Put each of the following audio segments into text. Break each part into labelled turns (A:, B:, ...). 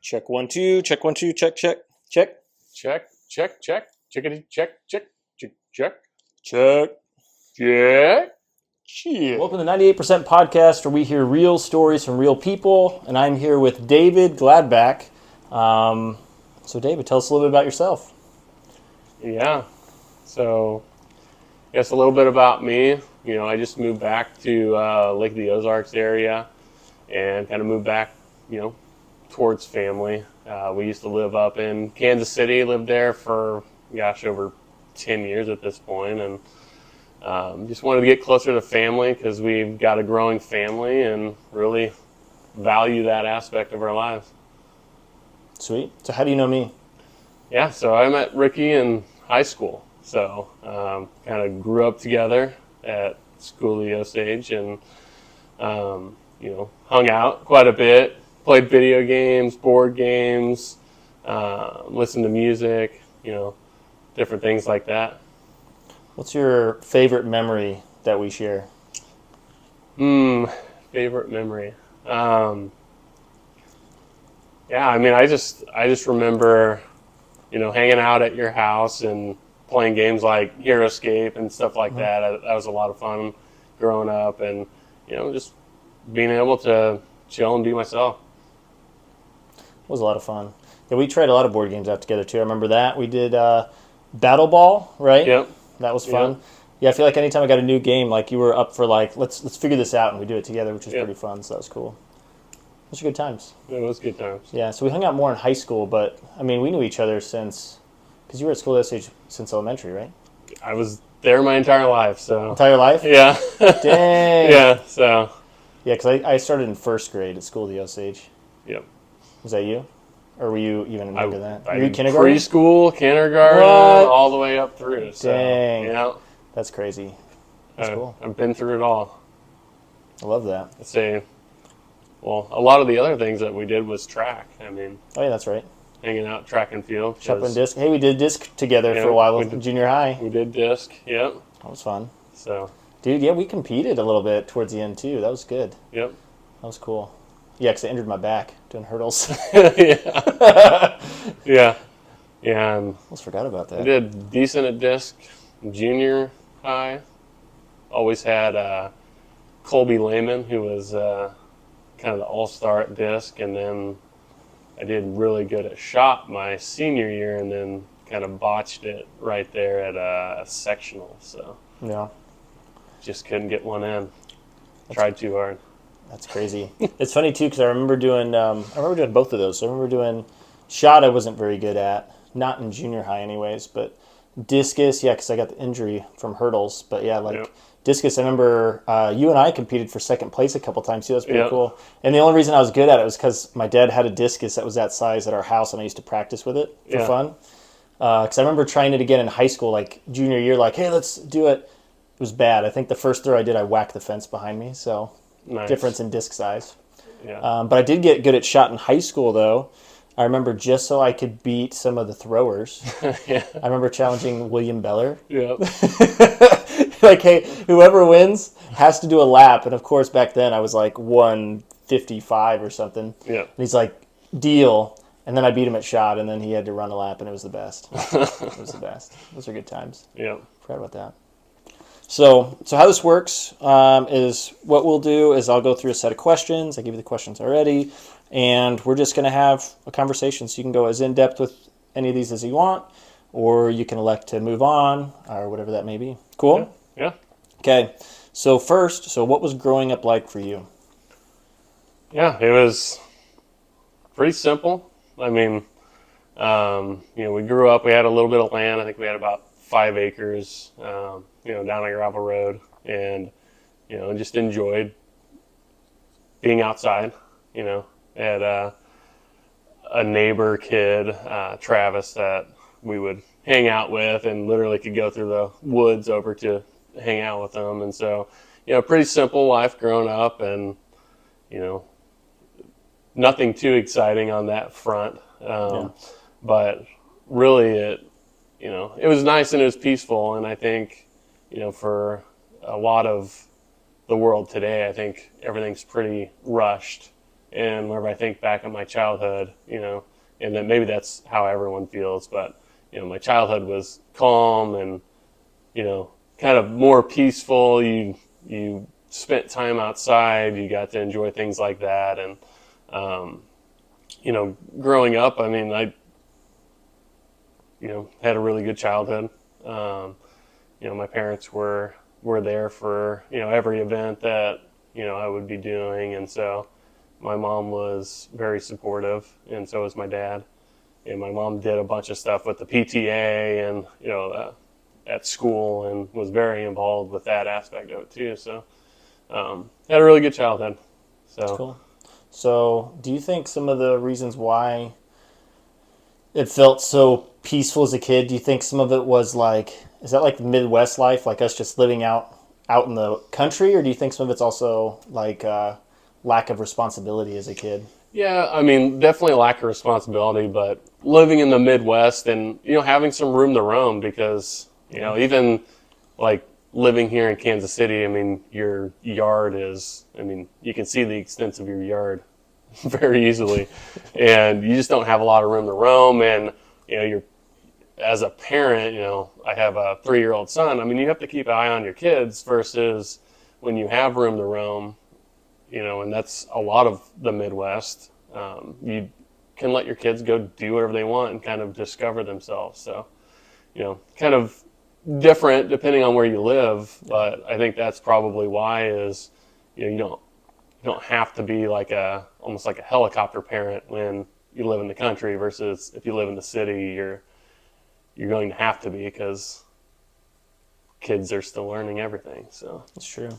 A: Check 1 2, check 1 2, check.
B: Check, check, check, chickadee, check, check, check, check,
A: Check.
B: check.
A: Yeah.
C: Welcome to the 98% podcast, where we hear real stories from real people, and I'm here with David Gladback. So David, tell us a little bit about yourself.
B: Yeah. So, I guess a little bit about me. I just moved back to Lake of the Ozarks area and kind of moved back, towards family. We used to live up in Kansas City, lived there for, over 10 years at this point, and just wanted to get closer to family because we've got a growing family and really value that aspect of our lives.
C: Sweet. So how do you know me?
B: Yeah, so I met Ricky in high school. So kind of grew up together at school age and, hung out quite a bit, played video games, board games, listened to music, different things like that.
C: What's your favorite memory that we share?
B: Favorite memory. I just remember, hanging out at your house and playing games like HeroScape and stuff like that. That was a lot of fun growing up, and just being able to chill and be myself.
C: It was a lot of fun. Yeah, we tried a lot of board games out together too. I remember that. We did Battle Ball, right?
B: Yep.
C: That was fun.
B: Yep.
C: Yeah, I feel like anytime I got a new game, like you were up for let's figure this out, and we do it together, which was
B: Yep.
C: pretty fun. So that was cool. Those are good times.
B: It was good times.
C: Yeah, so we hung out more in high school, but we knew each other because you were at school this age since elementary, right?
B: I was there my entire life, so.
C: Entire life?
B: Yeah.
C: Dang.
B: Yeah, so.
C: Yeah, because I started in first grade at school of the Osage.
B: Yep.
C: Was that you? Or were you even younger than that?
B: I
C: Were you
B: did
C: kindergarten?
B: preschool, kindergarten,
C: What?
B: all the way up through. So,
C: Dang.
B: yeah.
C: That's crazy. That's cool.
B: I've been through it all.
C: I love that.
B: I'd say, well, a lot of the other things that we did was track.
C: Oh, yeah, that's right.
B: Hanging out track and field.
C: Shop and disc. Hey, we did disc together for a while with junior high.
B: We did disc, yep.
C: That was fun.
B: So.
C: Dude, yeah, we competed a little bit towards the end, too. That was good.
B: Yep.
C: That was cool. Yeah, because I injured my back doing hurdles.
B: Yeah. Yeah. Yeah.
C: Almost forgot about that.
B: We did decent at disc junior high. Always had Colby Lehman, who was kind of the all-star at disc, and then I did really good at shot my senior year, and then kind of botched it right there at a sectional. So
C: Yeah.
B: just couldn't get one in. Tried too hard.
C: That's crazy. It's funny too because I remember doing both of those. So I remember doing shot. I wasn't very good at, not in junior high, anyways. But discus, yeah, because I got the injury from hurdles. But yeah, discus. I remember you and I competed for second place a couple times too. That's pretty cool. And the only reason I was good at it was because my dad had a discus that was that size at our house, and I used to practice with it for fun. Because I remember trying it again in high school, like junior year. Like, hey, let's do it. It was bad. I think the first throw I did, I whacked the fence behind me. So.
B: Nice.
C: Difference in disc size.
B: Yeah.
C: But I did get good at shot in high school, though. I remember just so I could beat some of the throwers.
B: Yeah.
C: I remember challenging William Beller.
B: Yep.
C: Like, hey, whoever wins has to do a lap. And, of course, back then I was like 155 or something.
B: Yeah.
C: And he's like, deal. And then I beat him at shot, and then he had to run a lap, and it was the best. It was the best. Those are good times.
B: Yeah.
C: Forgot about that. So how this works is what we'll do is I'll go through a set of questions. I give you the questions already, and we're just going to have a conversation. So you can go as in-depth with any of these as you want, or you can elect to move on, or whatever that may be. Cool?
B: Yeah.
C: Okay. So first, what was growing up like for you?
B: Yeah, it was pretty simple. We grew up, we had a little bit of land. I think we had about 5 acres, down a gravel road, and, just enjoyed being outside. Had a neighbor kid, Travis, that we would hang out with and literally could go through the woods over to hang out with them. And so, pretty simple life growing up, and, nothing too exciting on that front. But really it was nice and it was peaceful. And I think, for a lot of the world today, I think everything's pretty rushed. And whenever I think back on my childhood, and then maybe that's how everyone feels, but my childhood was calm and kind of more peaceful. You spent time outside. You got to enjoy things like that, and growing up, I mean, I had a really good childhood. My parents were there for every event that I would be doing, and so my mom was very supportive, and so was my dad. And my mom did a bunch of stuff with the PTA and at school, and was very involved with that aspect of it too. So had a really good childhood. So
C: Cool. So, do you think some of the reasons why it felt so peaceful as a kid, do you think some of it was like, is that like the Midwest life, like us just living out in the country, or do you think some of it's also like lack of responsibility as a kid?
B: yeah, I mean, definitely a lack of responsibility, but living in the Midwest and having some room to roam because even like living here in Kansas City, I mean, your yard is, I mean, you can see the extent of your yard very easily, and you just don't have a lot of room to roam. And you're as a parent, I have a 3-year-old son. I mean, you have to keep an eye on your kids versus when you have room to roam. And that's a lot of the Midwest. You can let your kids go do whatever they want and kind of discover themselves. So, kind of different depending on where you live, but I think that's probably why is, you don't have to be like almost like a helicopter parent when you live in the country versus if you live in the city, you're going to have to be because kids are still learning everything. So
C: That's true.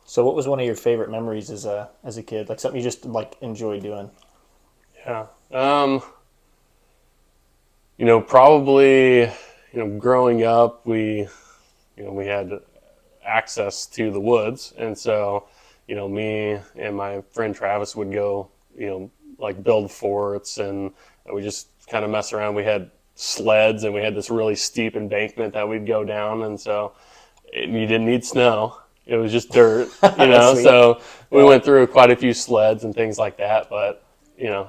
C: So, what was one of your favorite memories as a kid? Like something you just like enjoyed doing?
B: yeah, probably growing up we had access to the woods, and so me and my friend Travis would go like build forts, and we just kind of mess around. We had sleds, and we had this really steep embankment that we'd go down, and so you didn't need snow. It was just dirt,
C: Sweet.
B: so we
C: Yeah.
B: went through quite a few sleds and things like that, but
C: Yeah.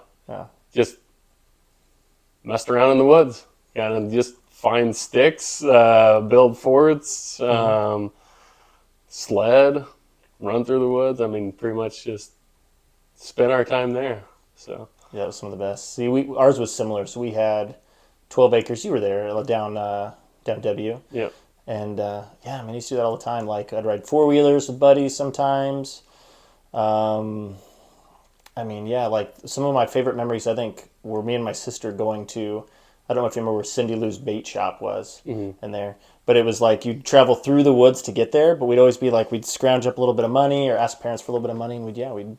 B: just messed around in the woods. Kind of just find sticks, build forts, sled, run through the woods. I mean, pretty much just spend our time there. So
C: Yeah, it was some of the best. See, ours was similar. So we had 12 acres. You were there down W.
B: yeah,
C: And yeah, I mean, I used to do that all the time. Like I'd ride 4-wheelers with buddies sometimes. Um, I mean, yeah, like some of my favorite memories, I think, were me and my sister going to, I don't know if you remember where Cindy Lou's bait shop was in there, but it was like you'd travel through the woods to get there, but we'd always be like, we'd scrounge up a little bit of money or ask parents for a little bit of money, and we'd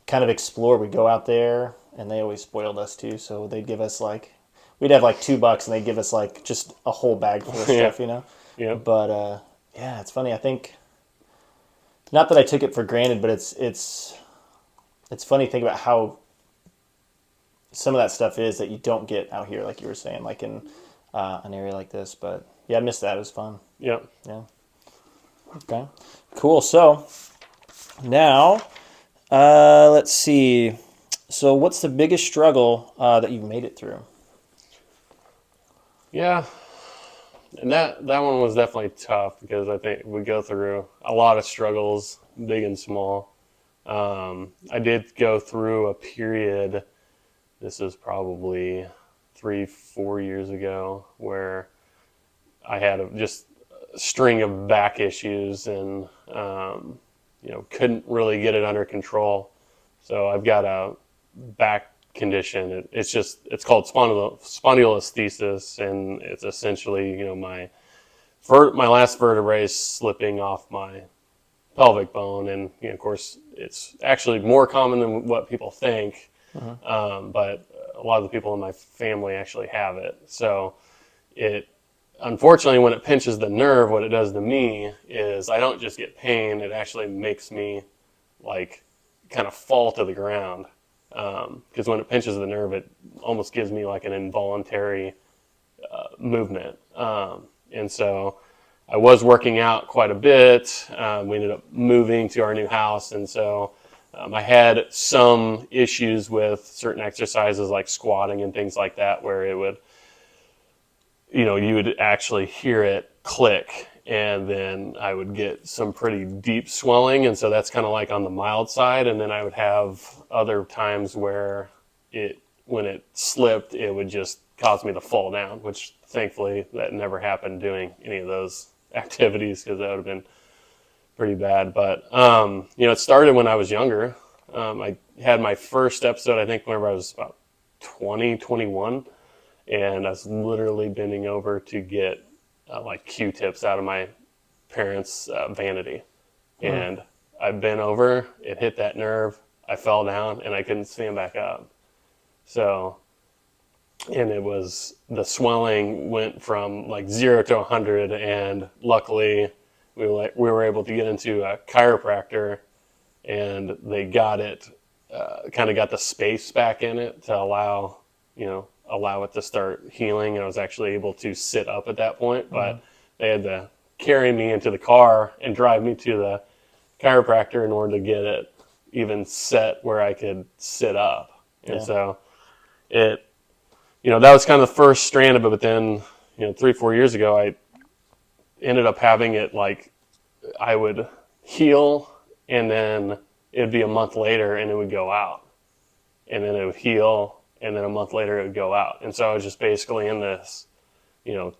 C: kind of explore. We'd go out there, and they always spoiled us too, so they'd give us like, we'd have like $2, and they'd give us like just a whole bag full of
B: Yeah.
C: stuff.
B: yeah,
C: But yeah, it's funny. I think not that I took it for granted, but it's funny to think about how some of that stuff is that you don't get out here, like you were saying, like in an area like this. But yeah, I missed that. It was fun.
B: yeah.
C: Yeah. Okay. Cool. So now, let's see. So what's the biggest struggle that you've made it through?
B: Yeah, and that one was definitely tough because I think we go through a lot of struggles, big and small. I did go through a period. This is probably 3-4 years ago where I had just a string of back issues and couldn't really get it under control. So I've got a back condition. It's called spondylolisthesis, and it's essentially my last vertebrae is slipping off my pelvic bone, and of course it's actually more common than what people think. But a lot of the people in my family actually have it. So it unfortunately, when it pinches the nerve, what it does to me is I don't just get pain; it actually makes me like kind of fall to the ground. Because when it pinches the nerve, it almost gives me like an involuntary movement. And so I was working out quite a bit. We ended up moving to our new house, and so I had some issues with certain exercises like squatting and things like that, where it would, you would actually hear it click, and then I would get some pretty deep swelling, and so that's kind of like on the mild side. And then I would have other times where when it slipped, it would just cause me to fall down, which thankfully that never happened doing any of those activities, because that would have been pretty bad. But it started when I was younger. I had my first episode, I think, whenever I was about 20, 21, and I was literally bending over to get like Q-tips out of my parents' vanity. And I bent over, it hit that nerve, I fell down, and I couldn't stand back up. So, and the swelling went from like 0 to 100, and luckily we were able to get into a chiropractor, and they got it, kind of got the space back in it to allow it to start healing. And I was actually able to sit up at that point, but they had to carry me into the car and drive me to the chiropractor in order to get it even set where I could sit up. And so that was kind of the first strand of it. But then, 3-4 years ago, I ended up having it like I would heal, and then it'd be a month later and it would go out, and then it would heal, and then a month later it would go out. And so I was just basically in this,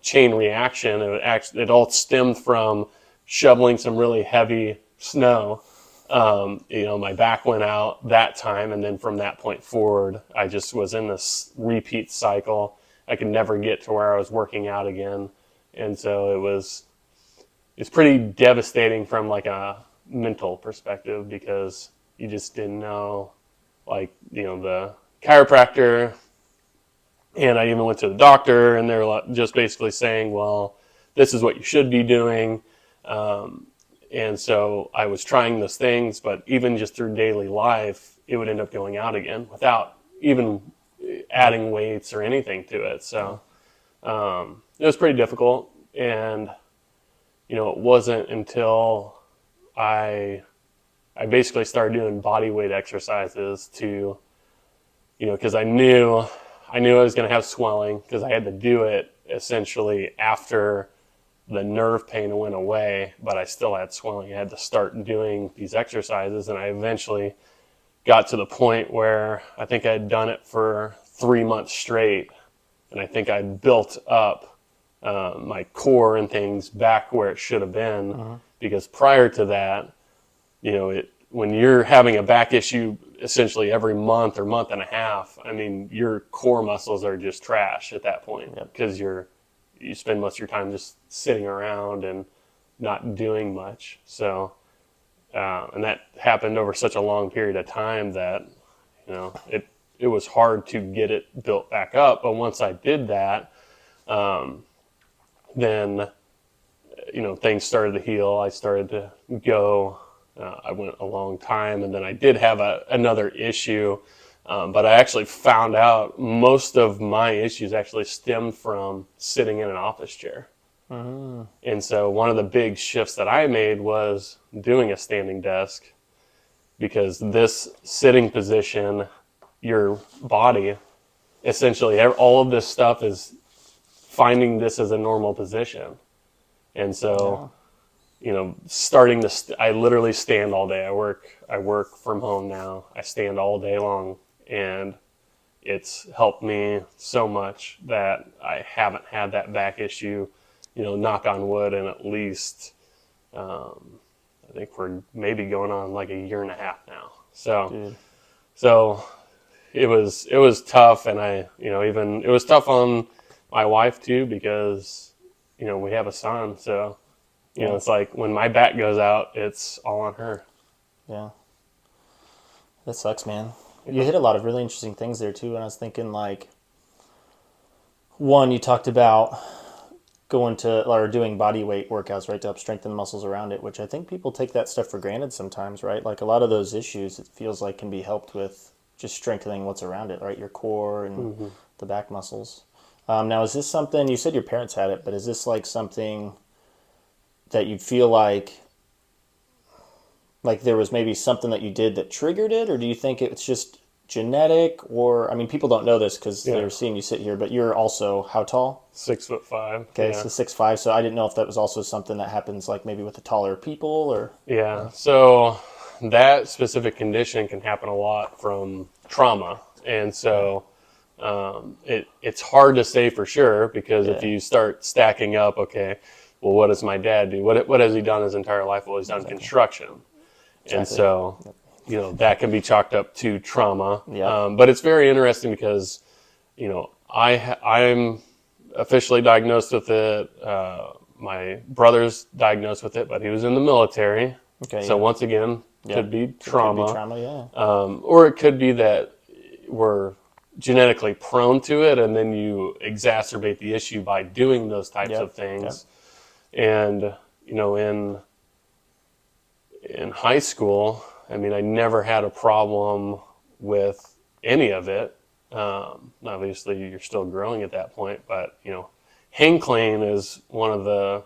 B: chain reaction. It all stemmed from shoveling some really heavy snow. My back went out that time, and then from that point forward, I just was in this repeat cycle. I could never get to where I was working out again. And so it's pretty devastating from like a mental perspective, because you just didn't know, like, the chiropractor, and I even went to the doctor, and they're just basically saying, well, this is what you should be doing. And so I was trying those things, but even just through daily life, it would end up going out again without even adding weights or anything to it. So it was pretty difficult. And, it wasn't until I basically started doing body weight exercises to, because I knew I was going to have swelling, because I had to do it essentially after the nerve pain went away, but I still had swelling. I had to start doing these exercises, and I eventually got to the point where I think I had done it for 3 months straight, and I think I'd built up my core and things back where it should have been, because prior to that, when you're having a back issue essentially every month or month and a half, I mean, your core muscles are just trash at that point, because you spend most of your time just sitting around and not doing much. So, and that happened over such a long period of time that, it was hard to get it built back up. But once I did that, then, things started to heal. I started to go. I went a long time, and then I did have another issue, but I actually found out most of my issues actually stemmed from sitting in an office chair. And so one of the big shifts that I made was doing a standing desk, because this sitting position, your body, essentially all of this stuff is finding this as a normal position. And so, I literally stand all day. I work from home now. I stand all day long, and it's helped me so much that I haven't had that back issue, knock on wood, in at least, I think we're maybe going on like a year and a half now. So it was tough. And it was tough on my wife too, because, we have a son. So, it's like when my back goes out, it's all on her.
C: Yeah. That sucks, man. You hit a lot of really interesting things there too. And I was thinking, like, one, you talked about going to or doing body weight workouts, right, to help strengthen the muscles around it, which I think people take that stuff for granted sometimes, right? Like, a lot of those issues, it feels like, can be helped with just strengthening what's around it, right? Your core and the back muscles. Now, is this something, you said your parents had it, but is this like something that you feel like, Like there was maybe something that you did that triggered it, or do you think it's just genetic? Or I mean, people don't know this because they're seeing you sit here, but you're also how tall?
B: 6'5".
C: Okay,
B: Yeah.
C: so 6'5". So I didn't know if that was also something that happens like maybe with the taller people, or
B: Yeah. So that specific condition can happen a lot from trauma, and so it's hard to say for sure because if
C: Yeah.
B: you start stacking up, okay, well, what does my dad do? What has he done his entire life? Well, he's done construction, and
C: Exactly.
B: so that can be chalked up to trauma.
C: Yep.
B: But it's very interesting because I'm officially diagnosed with it. My brother's diagnosed with it, but he was in the military.
C: Okay.
B: So
C: Yeah.
B: once again, could be trauma.
C: Could be trauma. Yeah.
B: Or it could be that we're genetically prone to it, and then you exacerbate the issue by doing those types of things. And in high school, I mean, I never had a problem with any of it. Obviously, you're still growing at that point, but hang clean is one of the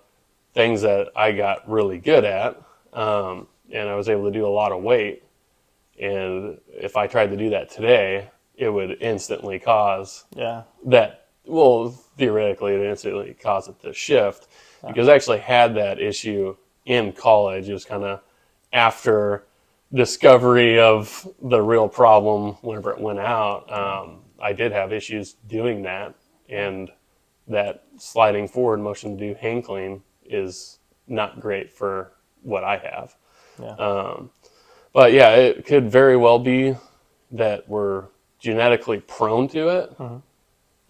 B: things that I got really good at, and I was able to do a lot of weight. And if I tried to do that today, it would instantly cause that. Well, theoretically, it instantly cause it to shift because I actually had that issue in college. It was kind of after discovery of the real problem whenever it went out. I did have issues doing that, and that sliding forward motion to do hang clean is not great for what I have.
C: Yeah.
B: But yeah, it could very well be that we're genetically prone to it.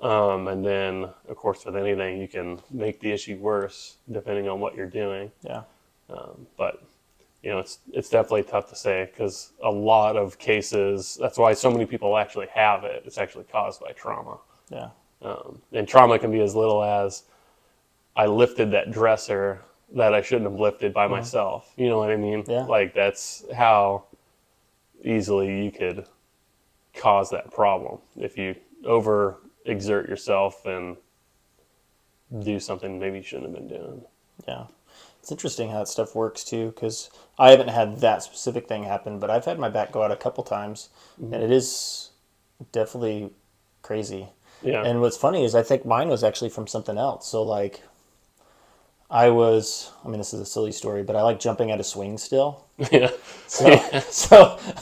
B: And then, of course, with anything, you can make the issue worse depending on what you're doing.
C: Yeah.
B: But it's definitely tough to say because a lot of cases, that's why so many people actually have it. It's actually caused by trauma.
C: Yeah.
B: And trauma can be as little as I lifted that dresser that I shouldn't have lifted by myself. You know what I mean?
C: Yeah.
B: Like that's how easily you could cause that problem if you overexert yourself and do something maybe you shouldn't have been doing.
C: Yeah. It's interesting how that stuff works too, because I haven't had that specific thing happen, but I've had my back go out a couple times, and it is definitely crazy.
B: Yeah.
C: And what's funny is I think mine was actually from something else. So like, I mean, this is a silly story, but I like jumping out of swings still.
B: Yeah.
C: So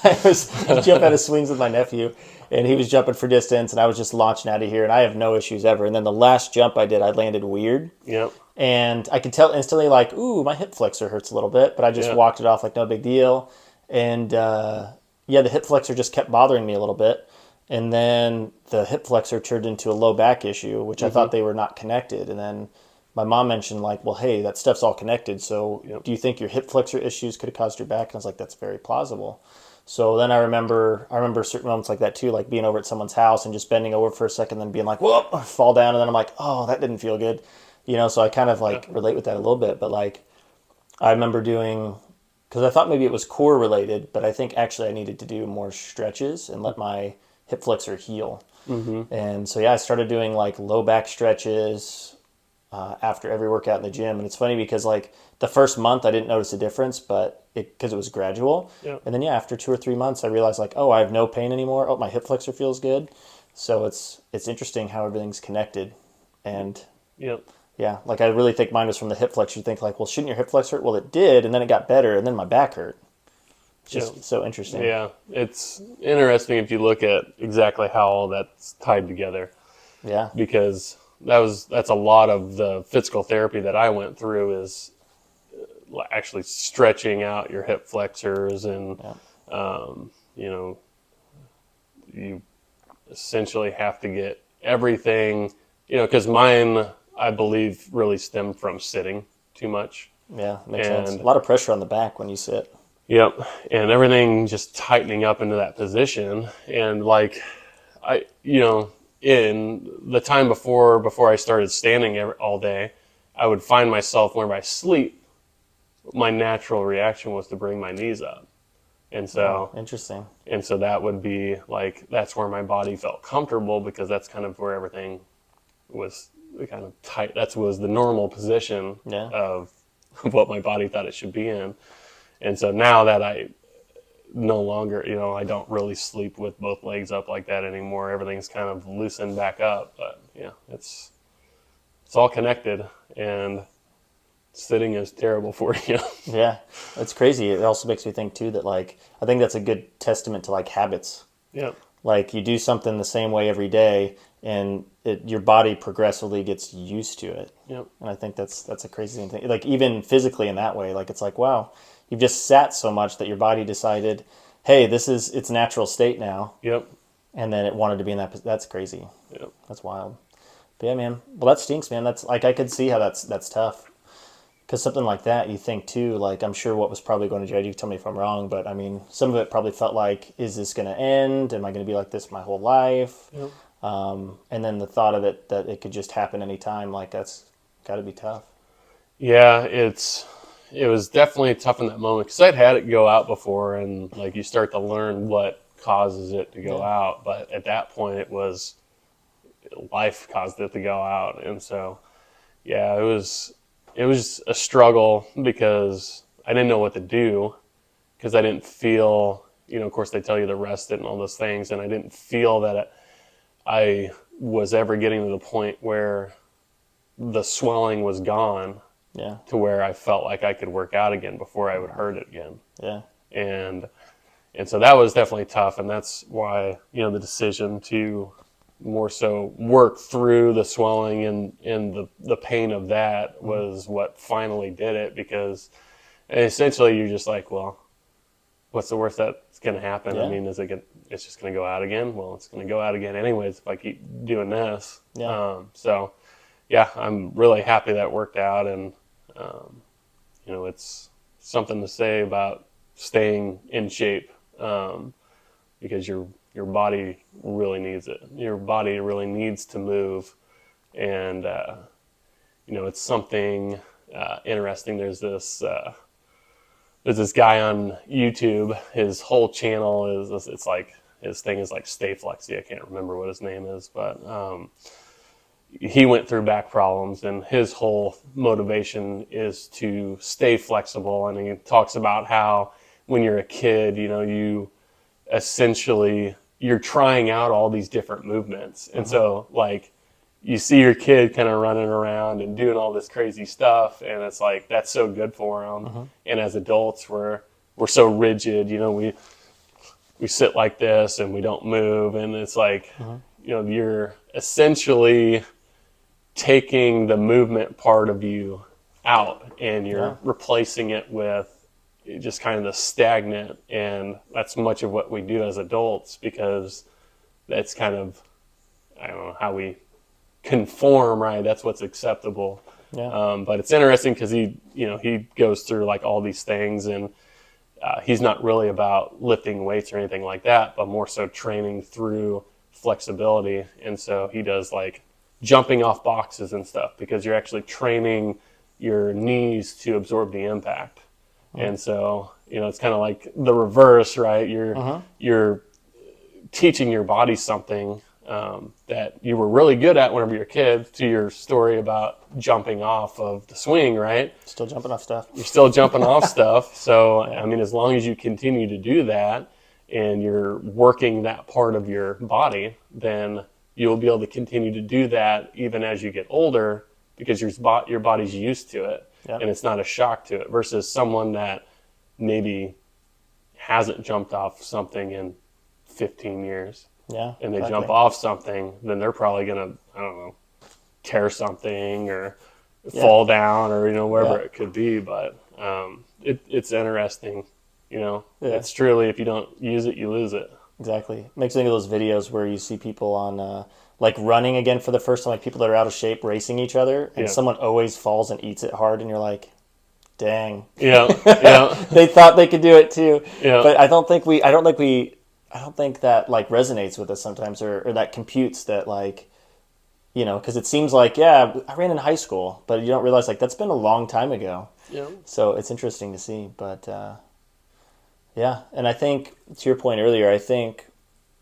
C: I was jumping out of swings with my nephew, and he was jumping for distance, and I was just launching out of here, and I have no issues ever. And then the last jump I did, I landed weird.
B: Yep.
C: And I could tell instantly, like, ooh, my hip flexor hurts a little bit, but I just walked it off like no big deal. And the hip flexor just kept bothering me a little bit. And then the hip flexor turned into a low back issue, which I thought they were not connected. And then my mom mentioned, like, well, hey, that stuff's all connected. So do you think your hip flexor issues could have caused your back? And I was like, that's very plausible. So then I remember certain moments like that too, like being over at someone's house and just bending over for a second, then being like, whoop, fall down. And then I'm like, oh, that didn't feel good. So I kind of like relate with that a little bit, but like I remember doing, because I thought maybe it was core related, but I think actually I needed to do more stretches and let my hip flexor heal. And so, I started doing like low back stretches after every workout in the gym. And it's funny because like the first month I didn't notice a difference, but because it was gradual. And then, after 2 or 3 months, I realized like, oh, I have no pain anymore. Oh, my hip flexor feels good. So it's interesting how everything's connected. And yeah, like I really think mine was from the hip flexor. You think like, well, shouldn't your hip flexor hurt? Well, it did, and then it got better, and then my back hurt. It's just so interesting.
B: Yeah, it's interesting if you look at exactly how all that's tied together.
C: Yeah.
B: Because that's a lot of the physical therapy that I went through is actually stretching out your hip flexors and you essentially have to get everything, because mine, I believe, really stemmed from sitting too much.
C: Yeah, makes sense. A lot of pressure on the back when you sit.
B: Yep, and everything just tightening up into that position. And like, in the time before I started standing all day, I would find myself whenever I sleep, my natural reaction was to bring my knees up. And so,
C: interesting.
B: And so that would be like, that's where my body felt comfortable because that's kind of where everything was kind of tight. That was the normal position of what my body thought it should be in. And so now that I no longer, I don't really sleep with both legs up like that anymore. Everything's kind of loosened back up. But yeah, it's all connected, and sitting is terrible for you.
C: Yeah, it's crazy. It also makes me think too that like I think that's a good testament to like habits.
B: Yeah.
C: Like you do something the same way every day, and your body progressively gets used to it.
B: Yep.
C: And I think that's a crazy thing. Like even physically in that way, like it's like wow, you've just sat so much that your body decided, hey, this is its natural state now,
B: Yep.
C: and then it wanted to be in that. That's crazy.
B: Yep.
C: That's wild. But yeah, man. Well, that stinks, man. That's like I could see how that's tough. Because something like that, you think too, like I'm sure what was probably going to jail, you tell me if I'm wrong, but I mean, some of it probably felt like, is this going to end? Am I going to be like this my whole life?
B: Yep.
C: And then the thought of it, that it could just happen anytime, like that's got to be tough.
B: Yeah, it was definitely tough in that moment because I'd had it go out before, and like you start to learn what causes it to go out. But at that point, it was life caused it to go out, and so yeah, it was a struggle because I didn't know what to do because I didn't feel, of course they tell you to rest it and all those things, and I didn't feel that I was ever getting to the point where the swelling was gone.
C: Yeah.
B: To where I felt like I could work out again before I would hurt it again.
C: Yeah.
B: And so that was definitely tough, and that's why, the decision to more so work through the swelling and the pain of that was what finally did it, because essentially you're just like, well, what's the worst that's going to happen?
C: Yeah.
B: I mean, it's just going to go out again? Well, it's going to go out again anyways if I keep doing this.
C: Yeah.
B: So, yeah, I'm really happy that worked out, and it's something to say about staying in shape, because your body really needs it. Your body really needs to move, and it's something interesting. There's this guy on YouTube. His whole channel it's like his thing is like Stay Flexy. I can't remember what his name is, but he went through back problems, and his whole motivation is to stay flexible. And he talks about how when you're a kid, you essentially, you're trying out all these different movements. And so like you see your kid kind of running around and doing all this crazy stuff, and it's like, that's so good for them. And as adults, we're so rigid, we sit like this and we don't move. And it's like, you're essentially taking the movement part of you out, and you're replacing it with just kind of the stagnant. And that's much of what we do as adults, because that's kind of, I don't know, how we conform, right? That's what's acceptable.
C: Yeah.
B: But it's interesting because he goes through like all these things, and he's not really about lifting weights or anything like that, but more so training through flexibility. And so he does like jumping off boxes and stuff, because you're actually training your knees to absorb the impact. And so, it's kind of like the reverse, right? You're teaching your body something that you were really good at whenever you're a kid, to your story about jumping off of the swing, right?
C: Still jumping off stuff.
B: You're still jumping off stuff. So, I mean, as long as you continue to do that and you're working that part of your body, then you'll be able to continue to do that even as you get older, because your body's used to it.
C: Yep.
B: And it's not a shock to it, versus someone that maybe hasn't jumped off something in 15 years.
C: Yeah.
B: And they
C: exactly.
B: jump off something, then they're probably going to, I don't know, tear something or fall down, or, wherever it could be. But it's interesting, It's truly, if you don't use it, you lose it.
C: Exactly. Makes me think of those videos where you see people on like running again for the first time, like people that are out of shape racing each other, and someone always falls and eats it hard, and you're like, dang.
B: Yeah.
C: They thought they could do it too.
B: Yeah.
C: But I don't think that like resonates with us sometimes, or that computes that, like, because it seems like, I ran in high school, but you don't realize like that's been a long time ago.
B: Yeah.
C: So it's interesting to see, but yeah. And I think, to your point earlier, I think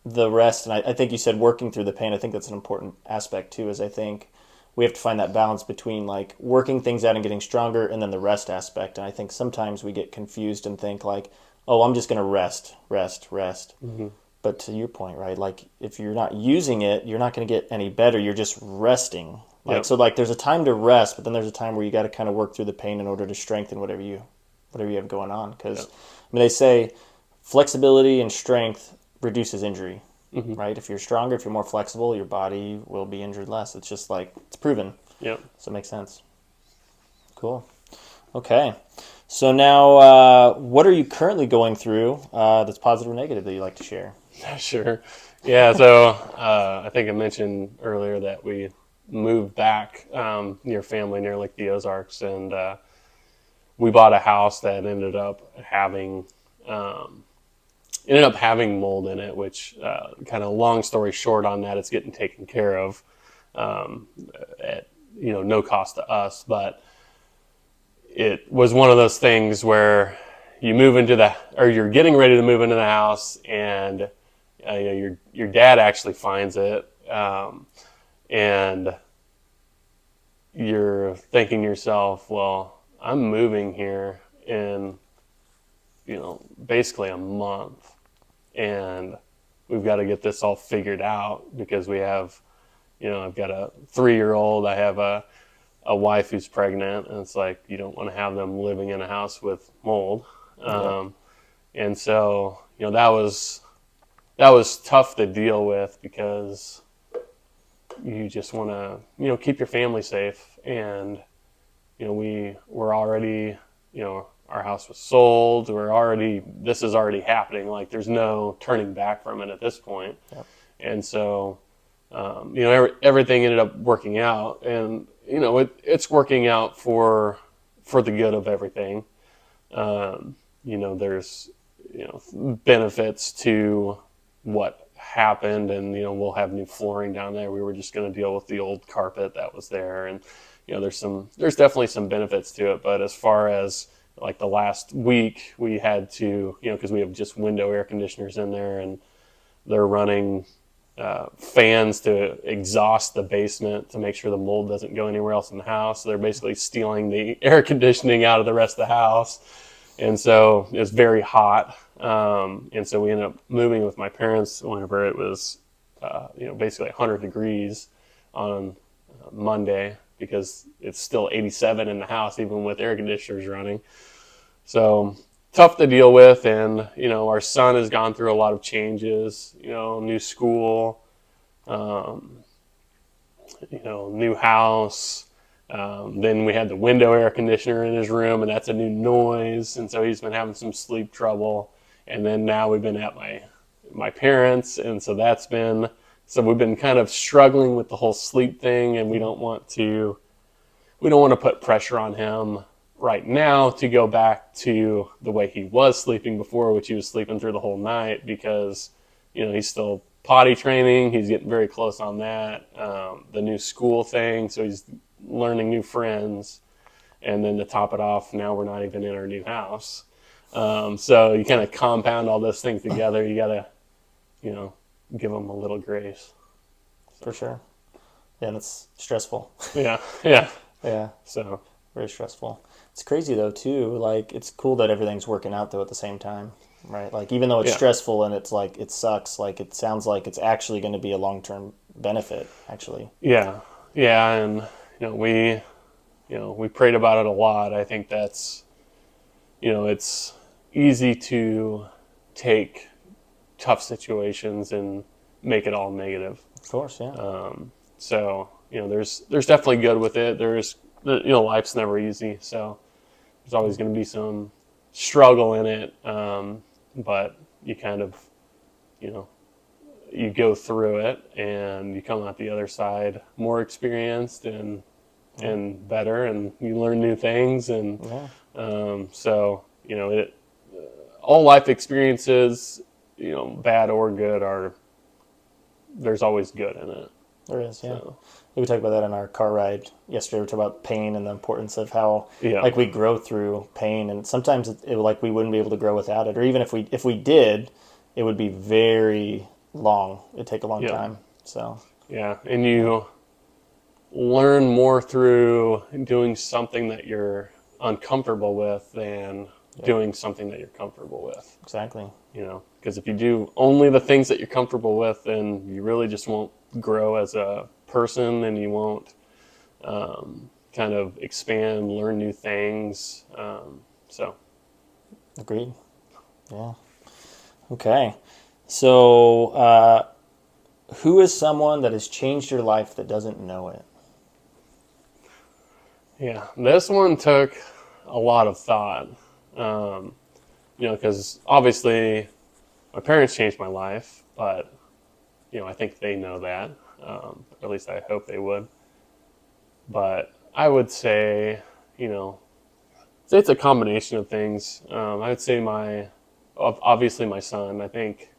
C: the rest, and I think you said working through the pain, I think that's an important aspect too, is I think we have to find that balance between like working things out and getting stronger and then the rest aspect. And I think sometimes we get confused and think like, oh, I'm just going to rest.
B: Mm-hmm.
C: But to your point, right? Like if you're not using it, you're not going to get any better. You're just resting. Like,
B: Yep.
C: so like there's a time to rest, but then there's a time where you got to kind of work through the pain in order to strengthen whatever you have going on. Because
B: Yep.
C: I mean, they say flexibility and strength reduces injury,
B: Mm-hmm.
C: right? If you're stronger, if you're more flexible, your body will be injured less. It's just like it's proven.
B: Yep.
C: So it makes sense. Cool. Okay. So now, what are you currently going through that's positive or negative that you'd like to share?
B: Sure. Yeah. So I think I mentioned earlier that we moved back near family, near like the Ozarks, and we bought a house that ended up having mold in it. Which kind of long story short on that, it's getting taken care of at no cost to us, but it was one of those things where you move into you're getting ready to move into the house, and your dad actually finds it, and you're thinking to yourself, well, I'm moving here in basically a month, and we've got to get this all figured out because we have, I've got a 3-year-old, I have a wife who's pregnant, and it's like you don't want to have them living in a house with mold. And so that was tough to deal with because you just want to keep your family safe. And we were already, our house was sold, this is already happening, like there's no turning back from it at this point.
C: Yep.
B: And so everything ended up working out, and it's working out for the good of everything. There's benefits to what happened, and we'll have new flooring down there. We were just going to deal with the old carpet that was there, and there's definitely some benefits to it. But as far as like the last week, we had to because we have just window air conditioners in there, and they're running fans to exhaust the basement to make sure the mold doesn't go anywhere else in the house. So they're basically stealing the air conditioning out of the rest of the house. And so it's very hot. And so we ended up moving with my parents whenever it was, basically 100 degrees on Monday, because it's still 87 in the house, even with air conditioners running. So tough to deal with. And, our son has gone through a lot of changes, new school, new house. Then we had the window air conditioner in his room, and that's a new noise. And so he's been having some sleep trouble. And then now we've been at my parents. And so we've been kind of struggling with the whole sleep thing, and we don't want to put pressure on him right now to go back to the way he was sleeping before, which he was sleeping through the whole night, because he's still potty training. He's getting very close on that. The new school thing, so he's learning new friends. And then to top it off, now we're not even in our new house. So you kind of compound all those things together. You got to give them a little grace.
C: For sure. Yeah, and it's stressful.
B: Yeah.
C: Yeah.
B: So
C: very stressful. It's crazy though too. Like it's cool that everything's working out though at the same time, right? Like even though it's stressful and it's like it sucks, like it sounds like it's actually going to be a long-term benefit. Actually.
B: Yeah, and we prayed about it a lot. I think that's it's easy to take tough situations and make it all negative.
C: Of course, yeah.
B: So there's definitely good with it. Life's never easy, so there's always going to be some struggle in it. But you kind of you go through it, and you come out the other side more experienced and better, and you learn new things, and all life experiences, bad or good, there's always good in it.
C: There is, yeah.
B: So,
C: we talked about that in our car ride yesterday. We talked about pain and the importance of how, like, we grow through pain, and sometimes like we wouldn't be able to grow without it, or even if we did, it would be very long. It'd take a long time. So
B: yeah, and you learn more through doing something that you're uncomfortable with than doing something that you're comfortable with.
C: Exactly.
B: Because if you do only the things that you're comfortable with, then you really just won't grow as a person, and you won't kind of expand, learn new things. So.
C: Agreed. Yeah. Okay. So, who is someone that has changed your life that doesn't know it?
B: Yeah, this one took a lot of thought. Because obviously my parents changed my life, but, I think they know that. At least I hope they would. But I would say, it's a combination of things. I would say obviously my son. I think,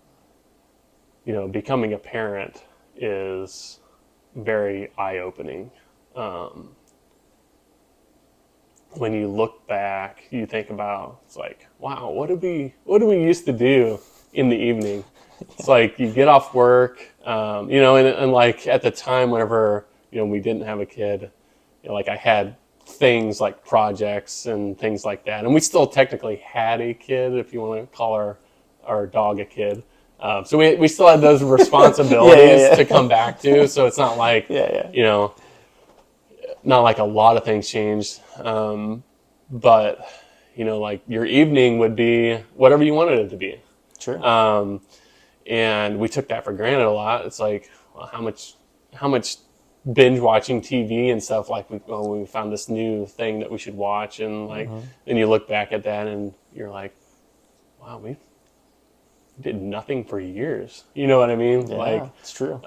B: becoming a parent is very eye-opening. When you look back, you think about, it's like, wow, what did we used to do in the evening? It's like you get off work, and like at the time, whenever we didn't have a kid, like I had things like projects and things like that, and we still technically had a kid, if you want to call our dog a kid. So we still had those responsibilities to come back to. So it's not like not like a lot of things changed. But like your evening would be whatever you wanted it to be.
C: Sure.
B: And we took that for granted a lot. It's like, well, how much binge watching TV and stuff, like we found this new thing that we should watch, and like then you look back at that and you're like, wow, we did nothing for years. You know what I mean?
C: Yeah,
B: like
C: it's true.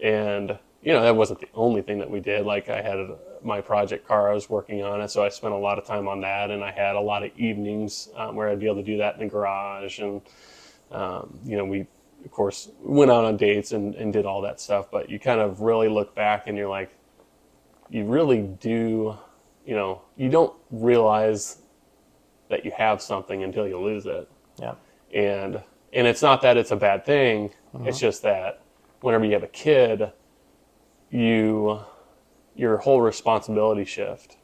B: And that wasn't the only thing that we did. Like I had my project car, I was working on it, so I spent a lot of time on that, and I had a lot of evenings where I'd be able to do that in the garage, and we of course went out on dates and did all that stuff. But you kind of really look back and you're like, you really do, you don't realize that you have something until you lose it.
C: Yeah.
B: And it's not that it's a bad thing. It's just that whenever you have a kid, your whole responsibility shift.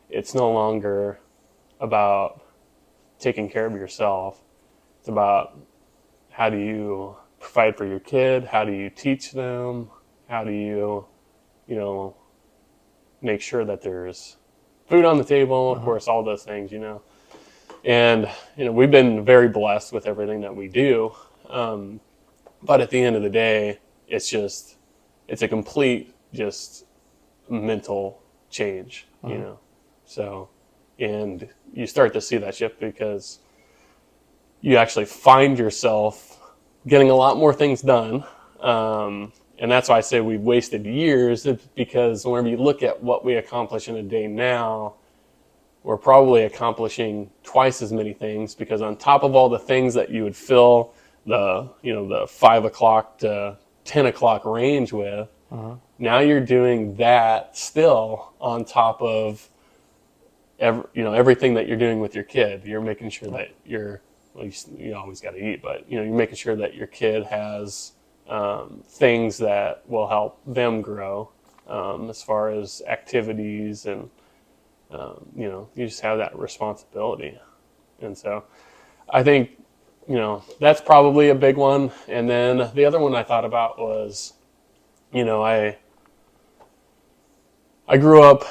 B: It's no longer about taking care of yourself. It's about, how do you provide for your kid? How do you teach them? How do you, make sure that there's food on the table? Of course, all those things, And, we've been very blessed with everything that we do. But at the end of the day, it's a complete just mental change, So, and you start to see that shift because you actually find yourself getting a lot more things done. And that's why I say we've wasted years, because whenever you look at what we accomplish in a day now, we're probably accomplishing twice as many things, because on top of all the things that you would fill the 5 o'clock to 10 o'clock range with, now you're doing that still on top of everything that you're doing with your kid. You're making sure that you always got to eat, but you're making sure that your kid has things that will help them grow, as far as activities, and you just have that responsibility. And so I think that's probably a big one. And then the other one I thought about was, I grew up,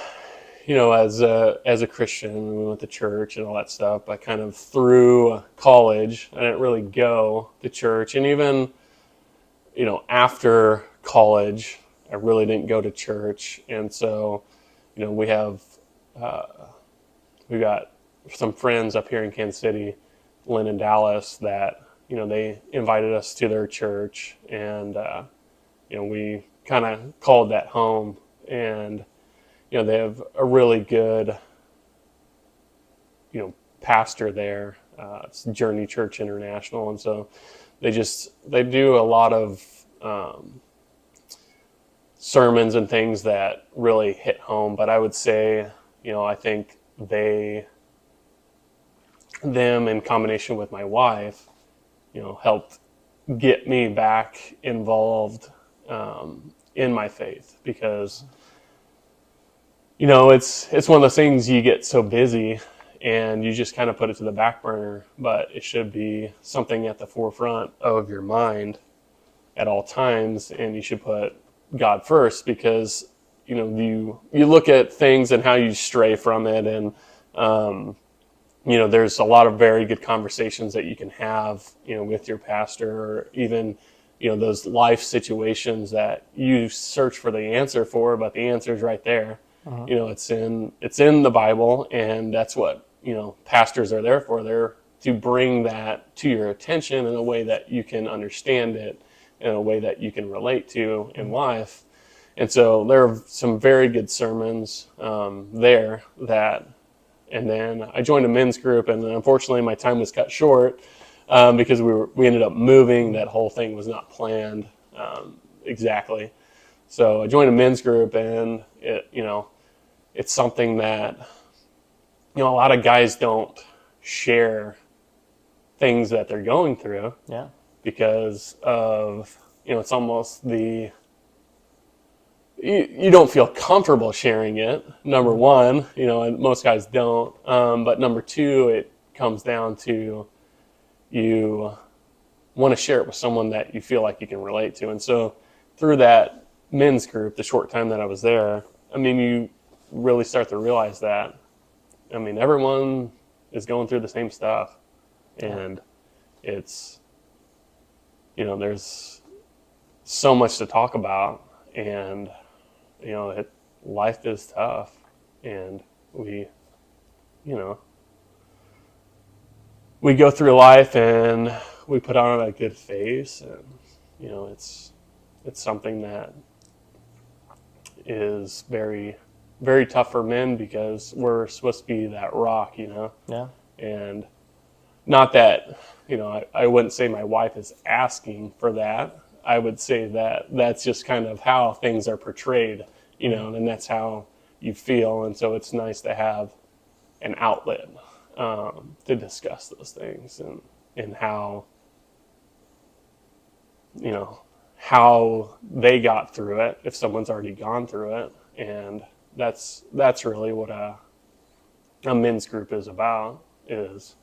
B: as a Christian. We went to church and all that stuff. But kind of through college, I didn't really go to church. And even, after college, I really didn't go to church. And so, we got some friends up here in Kansas City, Lynn and Dallas, that, they invited us to their church. And, we kind of called that home. And, they have a really good, pastor there. It's Journey Church International. And so they do a lot of sermons and things that really hit home. But I would say, I think them in combination with my wife, helped get me back involved in my faith, because it's one of those things, you get so busy and you just kind of put it to the back burner, but it should be something at the forefront of your mind at all times, and you should put God first, because you look at things and how you stray from it, and there's a lot of very good conversations that you can have with your pastor, or even those life situations that you search for the answer for, but the answer is right there. It's in the Bible, and that's what pastors are there for. They're to bring that to your attention in a way that you can understand it, in a way that you can relate to in life. And so there are some very good sermons there that. And then I joined a men's group, and unfortunately my time was cut short because we ended up moving. That whole thing was not planned exactly. So I joined a men's group, and it's something that a lot of guys don't share things that they're going through.
C: Yeah.
B: Because of it's almost you don't feel comfortable sharing it, number one, and most guys don't. But number two, it comes down to you want to share it with someone that you feel like you can relate to. And so through that men's group, the short time that I was there, you really start to realize that, everyone is going through the same stuff. And it's, there's so much to talk about, and life is tough, and we go through life and we put on a good face, and it's something that is very, very tough for men, because we're supposed to be that rock,
C: Yeah.
B: and not that I wouldn't say my wife is asking for that. I would say that that's just kind of how things are portrayed, and that's how you feel. And so it's nice to have an outlet to discuss those things, and how, how they got through it, if someone's already gone through it. And that's really what a men's group is about, is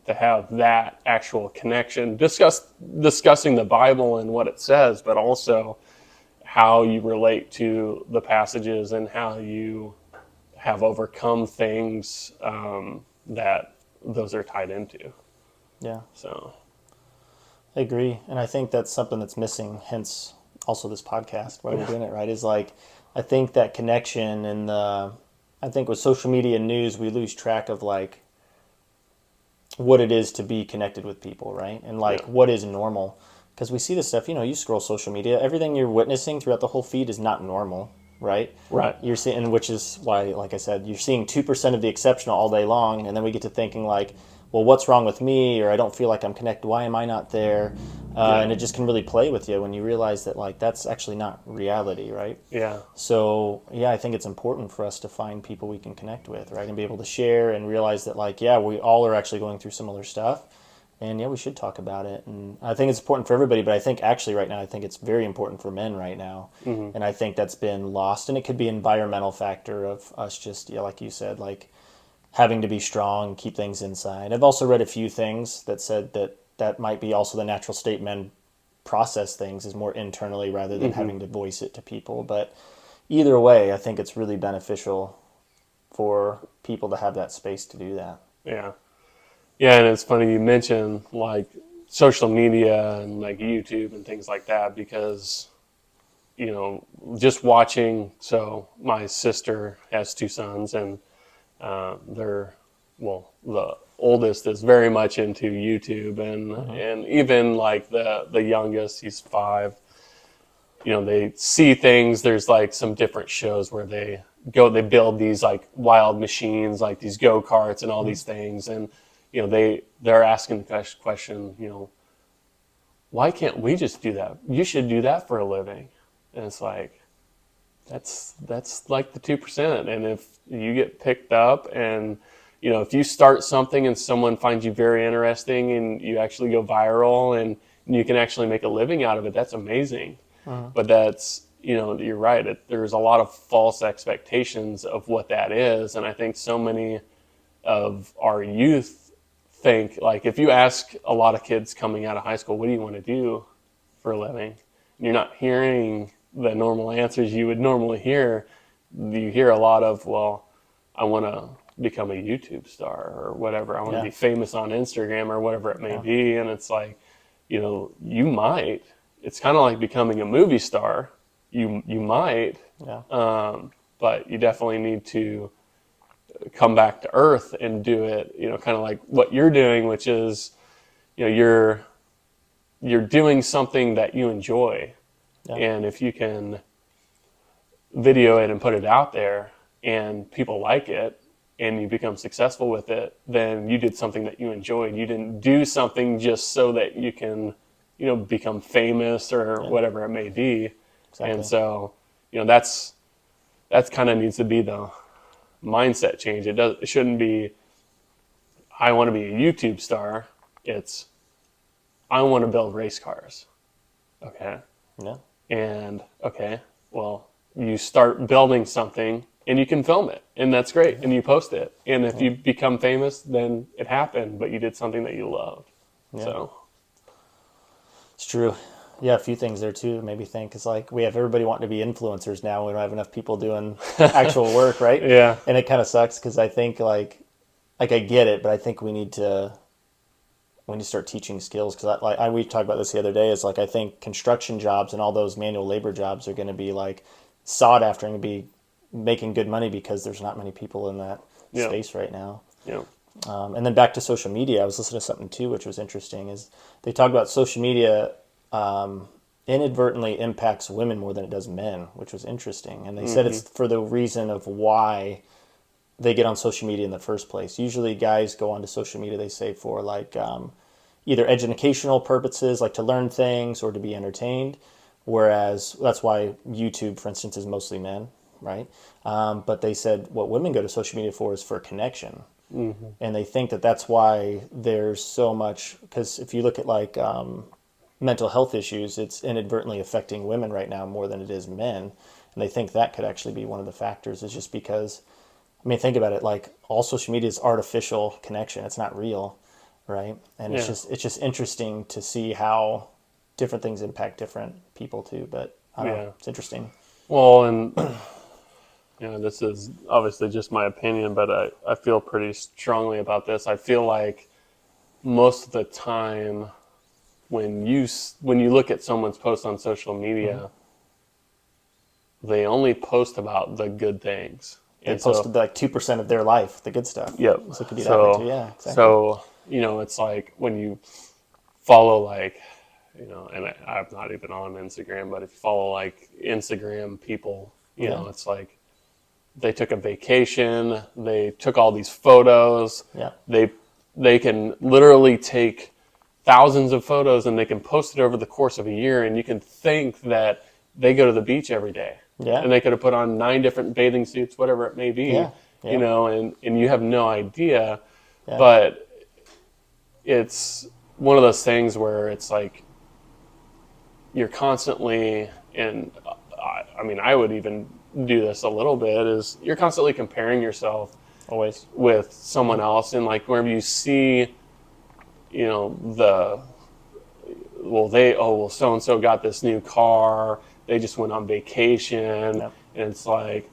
B: to have that actual connection, discussing the Bible and what it says, but also how you relate to the passages, and how you have overcome things that those are tied into.
C: Yeah.
B: So
C: I agree. And I think that's something that's missing, hence also this podcast, why we're doing it, right? Is like, I think that connection, and I think with social media and news, we lose track of like what it is to be connected with people, right? And like what is normal. Because we see this stuff, you scroll social media, everything you're witnessing throughout the whole feed is not normal, right?
B: Right.
C: You're seeing, which is why, like I said, you're seeing 2% of the exceptional all day long, and then we get to thinking like, well, what's wrong with me? Or I don't feel like I'm connected. Why am I not there? And it just can really play with you when you realize that like that's actually not reality, right?
B: Yeah.
C: So I think it's important for us to find people we can connect with, right, and be able to share and realize that like we all are actually going through similar stuff, and we should talk about it. And I think it's important for everybody, but I think actually right now I think it's very important for men right now, and I think that's been lost. And it could be an environmental factor of us just like you said, like having to be strong, keep things inside. I've also read a few things that said that might be also the natural state men process things is more internally rather than having to voice it to people. But either way, I think it's really beneficial for people to have that space to do that.
B: Yeah. Yeah, and it's funny you mention like social media and like YouTube and things like that, because just watching. So my sister has two sons, and the oldest is very much into YouTube, and even like the youngest, he's 5. They see things. There's like some different shows where they build these like wild machines, like these go-karts and all these things, and they're asking the question, why can't we just do that? You should do that for a living. And it's like, that's like the 2%. And if you get picked up, and if you start something and someone finds you very interesting, and you actually go viral, and you can actually make a living out of it, that's amazing. But that's you're right. There's a lot of false expectations of what that is. And I think so many of our youth think, like, if you ask a lot of kids coming out of high school, what do you want to do for a living? You're not hearing the normal answers you would normally hear. You hear a lot of, well, I want to become a YouTube star or whatever. I want to be famous on Instagram or whatever it may be. And it's like, you might. It's kind of like becoming a movie star. You might, but you definitely need to come back to earth and do it, kind of like what you're doing, which is, you're doing something that you enjoy. And if you can video it and put it out there and people like it and you become successful with it, then you did something that you enjoyed. You didn't do something just so that you can, become famous or whatever it may be. Exactly. And so, that's kind of needs to be the mindset change. It shouldn't be, I want to be a YouTube star. It's, I want to build race cars. Okay.
C: Yeah.
B: And okay, well, you start building something and you can film it, and that's great, and you post it. And if you become famous, then it happened, but you did something that you loved. Yeah. So
C: it's true. Yeah, a few things there too. Maybe think is like we have everybody wanting to be influencers now. We don't have enough people doing actual work, right?
B: Yeah.
C: And it kind of sucks because I think like I get it, but I think we need to start teaching skills because we talked about this the other day. Is like I think construction jobs and all those manual labor jobs are going to be like sought after and be making good money because there's not many people in that space right now.
B: Yeah.
C: And then back to social media, I was listening to something too, which was interesting. Is they talk about social media inadvertently impacts women more than it does men, which was interesting. And they said it's for the reason of why they get on social media in the first place. Usually guys go onto social media, they say, for like either educational purposes, like to learn things or to be entertained. Whereas that's why YouTube, for instance, is mostly men, right? But they said what women go to social media for is for connection. Mm-hmm. And they think that that's why there's so much, because if you look at like mental health issues, it's inadvertently affecting women right now more than it is men. And they think that could actually be one of the factors, is just because, I mean, think about it, like all social media is artificial connection. It's not real, right? And it's just interesting to see how different things impact different people too. But I don't know, it's interesting.
B: Well, and this is obviously just my opinion, but I feel pretty strongly about this. I feel like most of the time when you look at someone's post on social media, they only post about the good things.
C: They posted like 2% of their life, the good stuff.
B: Yep.
C: So it could be that way too. Yeah, exactly.
B: So, it's like when you follow like, and I'm not even on Instagram, but if you follow like Instagram people, it's like they took a vacation, they took all these photos.
C: Yeah.
B: They can literally take thousands of photos and they can post it over the course of a year, and you can think that they go to the beach every day.
C: Yeah.
B: And they could have put on 9 different bathing suits, whatever it may be.
C: Yeah.
B: And you have no idea. Yeah. But it's one of those things where it's like you're constantly, and I mean, I would even do this a little bit, is you're constantly comparing yourself
C: always
B: with someone else. And like whenever you see, so-and-so got this new car, they just went on vacation. Yep. And it's like,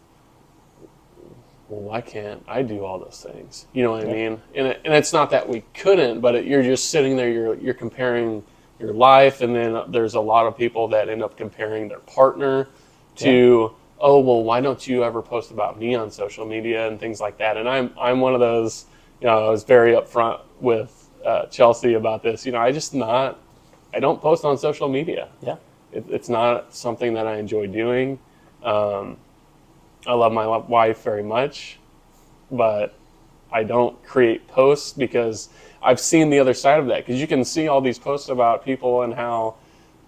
B: well, why can't I do all those things? You know what I mean? And it's not that we couldn't, but you're just sitting there, you're comparing your life, and then there's a lot of people that end up comparing their partner to, oh, well, why don't you ever post about me on social media and things like that? And I'm one of those, I was very upfront with Chelsea about this. I don't post on social media.
C: Yeah.
B: It's not something that I enjoy doing. I love my wife very much, but I don't create posts because I've seen the other side of that. Because you can see all these posts about people and how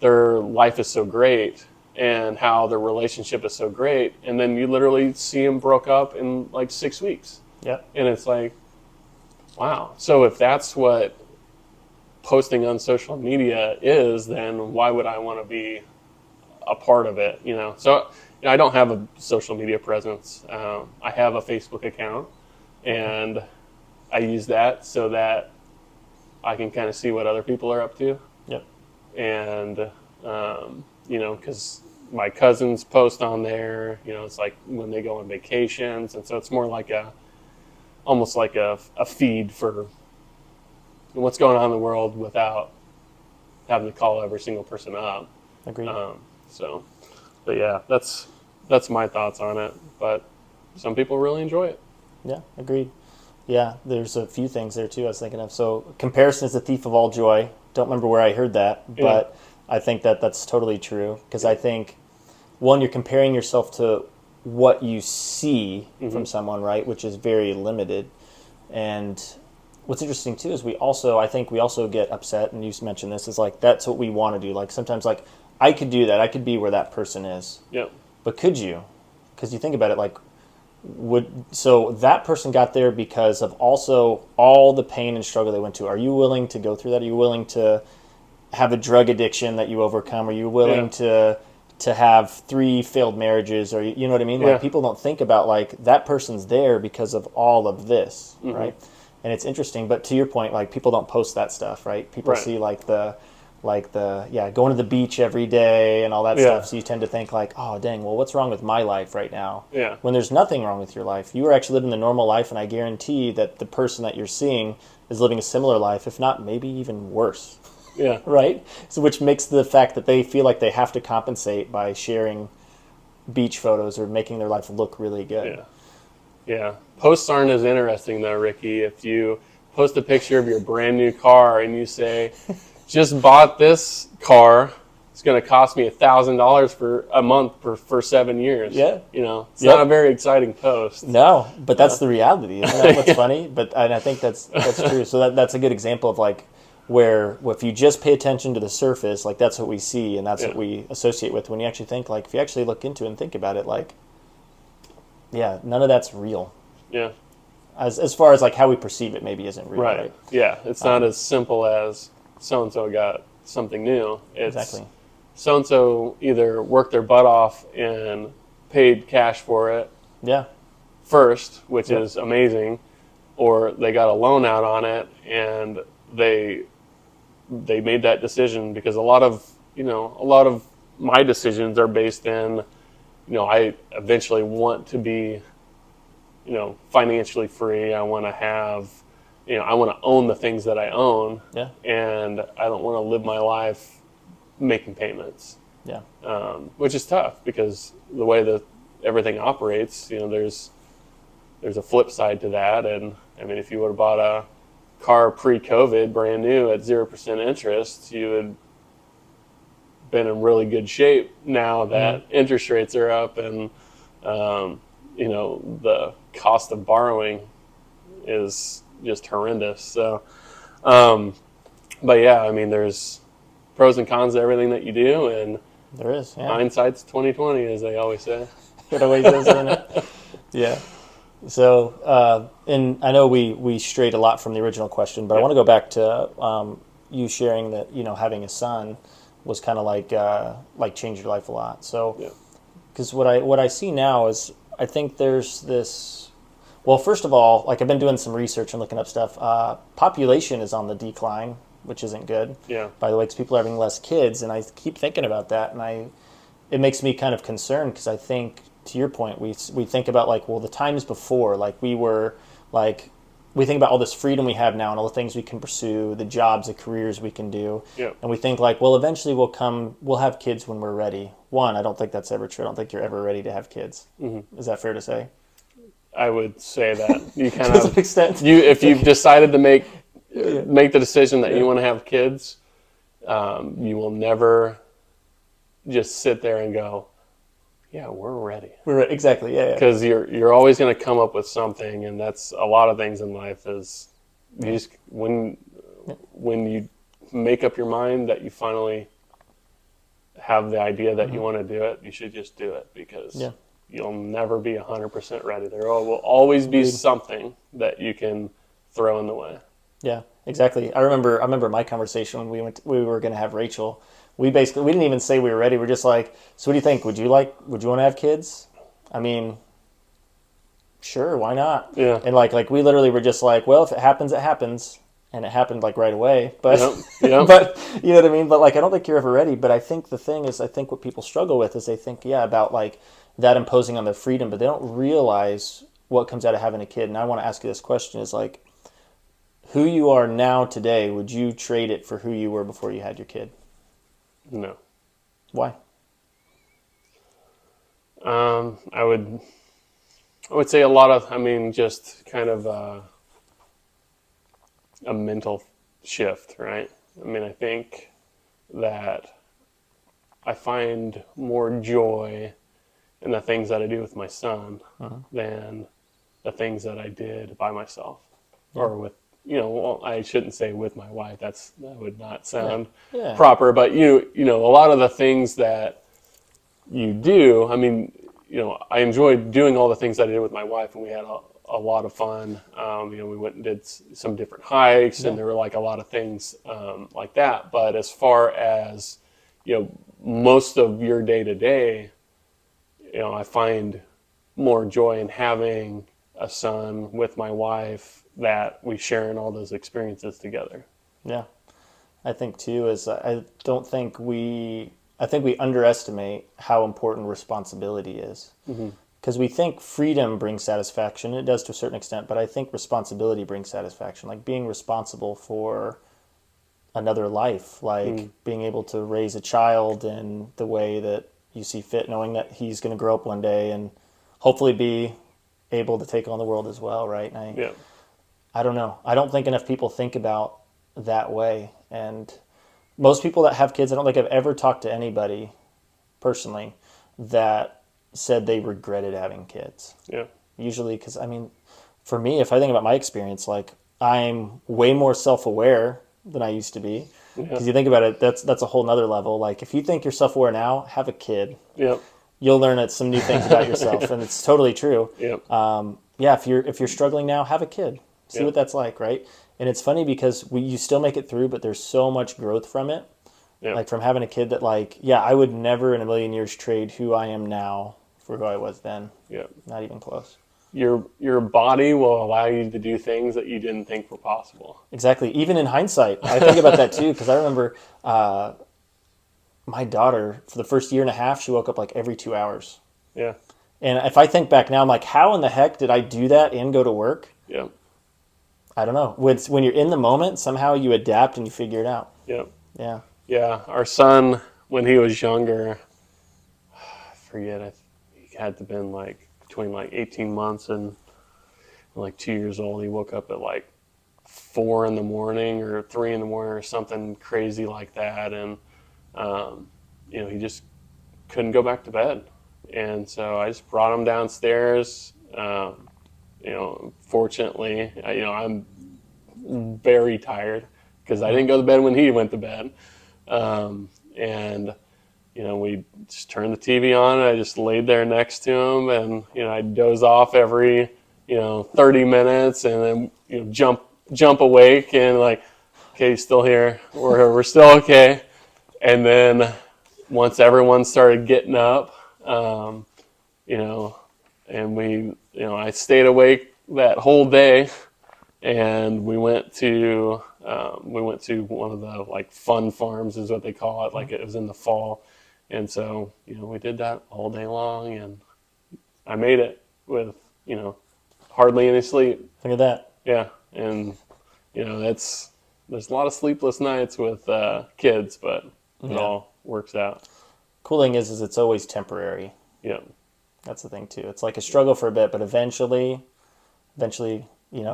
B: their life is so great and how their relationship is so great, and then you literally see them broke up in like 6 weeks.
C: Yeah.
B: And it's like, wow. So if that's what posting on social media is, then why would I want to be a part of it, So I don't have a social media presence. I have a Facebook account, and I use that so that I can kind of see what other people are up to.
C: Yep.
B: And, because my cousins post on there, it's like when they go on vacations. And so it's more like almost like a feed for what's going on in the world without having to call every single person up.
C: Agreed.
B: But yeah, that's my thoughts on it. But some people really enjoy it.
C: Yeah, agreed. Yeah, there's a few things there too I was thinking of. So comparison is the thief of all joy. Don't remember where I heard that, but I think that that's totally true, because I think, one, you're comparing yourself to what you see from someone, right, which is very limited. And what's interesting too is I think we also get upset, and you mentioned this, is like, that's what we want to do. Like sometimes, like, I could do that. I could be where that person is.
B: Yep.
C: But could you? Because you think about it, like, so that person got there because of also all the pain and struggle they went to. Are you willing to go through that? Are you willing to have a drug addiction that you overcome? Are you willing to have 3 failed marriages? Or you know what I mean? Like, people don't think about, like, that person's there because of all of this, right? And it's interesting, but to your point, like, people don't post that stuff, right? People see like the going to the beach every day and all that stuff. So you tend to think like, oh, dang, well, what's wrong with my life right now?
B: Yeah.
C: When there's nothing wrong with your life. You are actually living the normal life, and I guarantee that the person that you're seeing is living a similar life, if not maybe even worse.
B: Yeah.
C: Right? So which makes the fact that they feel like they have to compensate by sharing beach photos or making their life look really good.
B: Yeah. Posts aren't as interesting though, Ricky. If you post a picture of your brand new car and you say, just bought this car, it's going to cost me $1,000 for a month for 7 years. Yeah. It's not a very exciting post.
C: No, but that's the reality. Isn't that what's funny? And I think that's true. So that's a good example of like where if you just pay attention to the surface, like that's what we see and that's what we associate with. When you actually think, like, if you actually look into it and think about it, like, none of that's real. Yeah. As far as like how we perceive it, maybe isn't real. Right.
B: Yeah. It's not as simple as so-and-so got something new. It's
C: exactly.
B: So-and-so either worked their butt off and paid cash for it first, which is amazing, or they got a loan out on it and they made that decision, because a lot of my decisions are based in, I eventually want to be, financially free. I want to have, I want to own the things that I own, and I don't want to live my life making payments. Yeah. Which is tough, because the way that everything operates, there's a flip side to that. And I mean, if you would have bought a car pre-COVID, brand new at 0% interest, you would been in really good shape. Now that interest rates are up and the cost of borrowing is just horrendous. So, but yeah, I mean, there's pros and cons to everything that you do, and
C: there is. Yeah.
B: Hindsight's 20/20, as they always say.
C: It always is, isn't it? Yeah. So, and I know we strayed a lot from the original question, but I want to go back to you sharing that having a son was kind of like changed your life a lot. So, because what I see now is I think there's this. Well, first of all, like I've been doing some research and looking up stuff. Population is on the decline, which isn't good. Yeah. By the way, because people are having less kids, and I keep thinking about that, and it makes me kind of concerned, because I think, to your point, we think about like, well, the times before, like we think about all this freedom we have now and all the things we can pursue, the jobs, the careers we can do, and we think like, well, eventually we'll have kids when we're ready. One, I don't think that's ever true. I don't think you're ever ready to have kids. Mm-hmm. Is that fair to say?
B: I would say that you kind of,
C: to an extent.
B: If you've decided to make the decision that you want to have kids, you will never just sit there and go, yeah, we're ready.
C: We're exactly, yeah.
B: Because you're always going to come up with something, and that's a lot of things in life. Is you just when you make up your mind that you finally have the idea that you want to do it, you should just do it, because you'll never be 100% ready. There will always be something that you can throw in the way.
C: Yeah. exactly. I remember my conversation when we were going to have Rachel. We didn't even say we were ready. We're just like, so what do you think? Would you want to have kids? I mean, sure, why not?
B: Yeah.
C: And like we literally were just like, well, if it happens, it happens, and it happened like right away. But
B: Yep.
C: but you know what I mean. But like, I don't think you're ever ready. But I think the thing is, I think what people struggle with is they think, yeah, about like that imposing on their freedom, but they don't realize what comes out of having a kid. And I want to ask you this question: is like, who you are now today, would you trade it for who you were before you had your kid?
B: No.
C: Why?
B: I would say a lot of, just kind of a mental shift, right? I think that I find more joy in the things that I do with my son than the things that I did by myself or with, well, I shouldn't say with my wife. That would not sound
C: Yeah.
B: proper. But a lot of the things that you do, I enjoyed doing all the things that I did with my wife, and we had a lot of fun. We went and did some different hikes, and there were like a lot of things like that. But as far as most of your day to day, I find more joy in having a son with my wife that we share in all those experiences together.
C: Yeah. I think too is I think we underestimate how important responsibility is. Because we think freedom brings satisfaction. It does to a certain extent, but I think responsibility brings satisfaction. Like being responsible for another life, like being able to raise a child in the way that you see fit, knowing that he's going to grow up one day and hopefully be able to take on the world as well, right? And I don't know. I don't think enough people think about that way. And most people that have kids, I don't think I've ever talked to anybody personally that said they regretted having kids.
B: Yeah.
C: Usually, because for me, if I think about my experience, like I'm way more self-aware than I used to be. Because you think about it, that's a whole nother level. Like if you think you're self-aware now, have a kid.
B: Yep.
C: You'll learn some new things about yourself, and it's totally true.
B: Yep.
C: If you're struggling now, have a kid. See what that's like, right? And it's funny because you still make it through, but there's so much growth from it.
B: Yep.
C: Like from having a kid that I would never in a million years trade who I am now for who I was then.
B: Yep.
C: Not even close.
B: Your body will allow you to do things that you didn't think were possible.
C: Exactly. Even in hindsight, I think about that too, because I remember my daughter, for the first year and a half, she woke up like every 2 hours.
B: Yeah.
C: And if I think back now, I'm like, how in the heck did I do that and go to work?
B: Yeah.
C: I don't know. When you're in the moment, somehow you adapt and you figure it out.
B: Yeah.
C: Yeah.
B: Yeah. Our son, when he was younger, I forget, he had to have been like between like 18 months and like 2 years old. He woke up at like 4 in the morning or 3 in the morning or something crazy like that. And, he just couldn't go back to bed. And so I just brought him downstairs. Fortunately, I'm very tired because I didn't go to bed when he went to bed. We just turned the TV on and I just laid there next to him and, I'd doze off every, 30 minutes and then, jump awake and like, okay, he's still here. We're still okay. And then once everyone started getting up, and I stayed awake that whole day, and we went to one of the like fun farms is what they call it. Like it was in the fall, and so we did that all day long, and I made it with hardly any sleep.
C: Look at that.
B: Yeah, and there's a lot of sleepless nights with kids, but it all works out.
C: Cool thing is it's always temporary.
B: Yeah.
C: That's the thing too. It's like a struggle for a bit, but eventually, he's going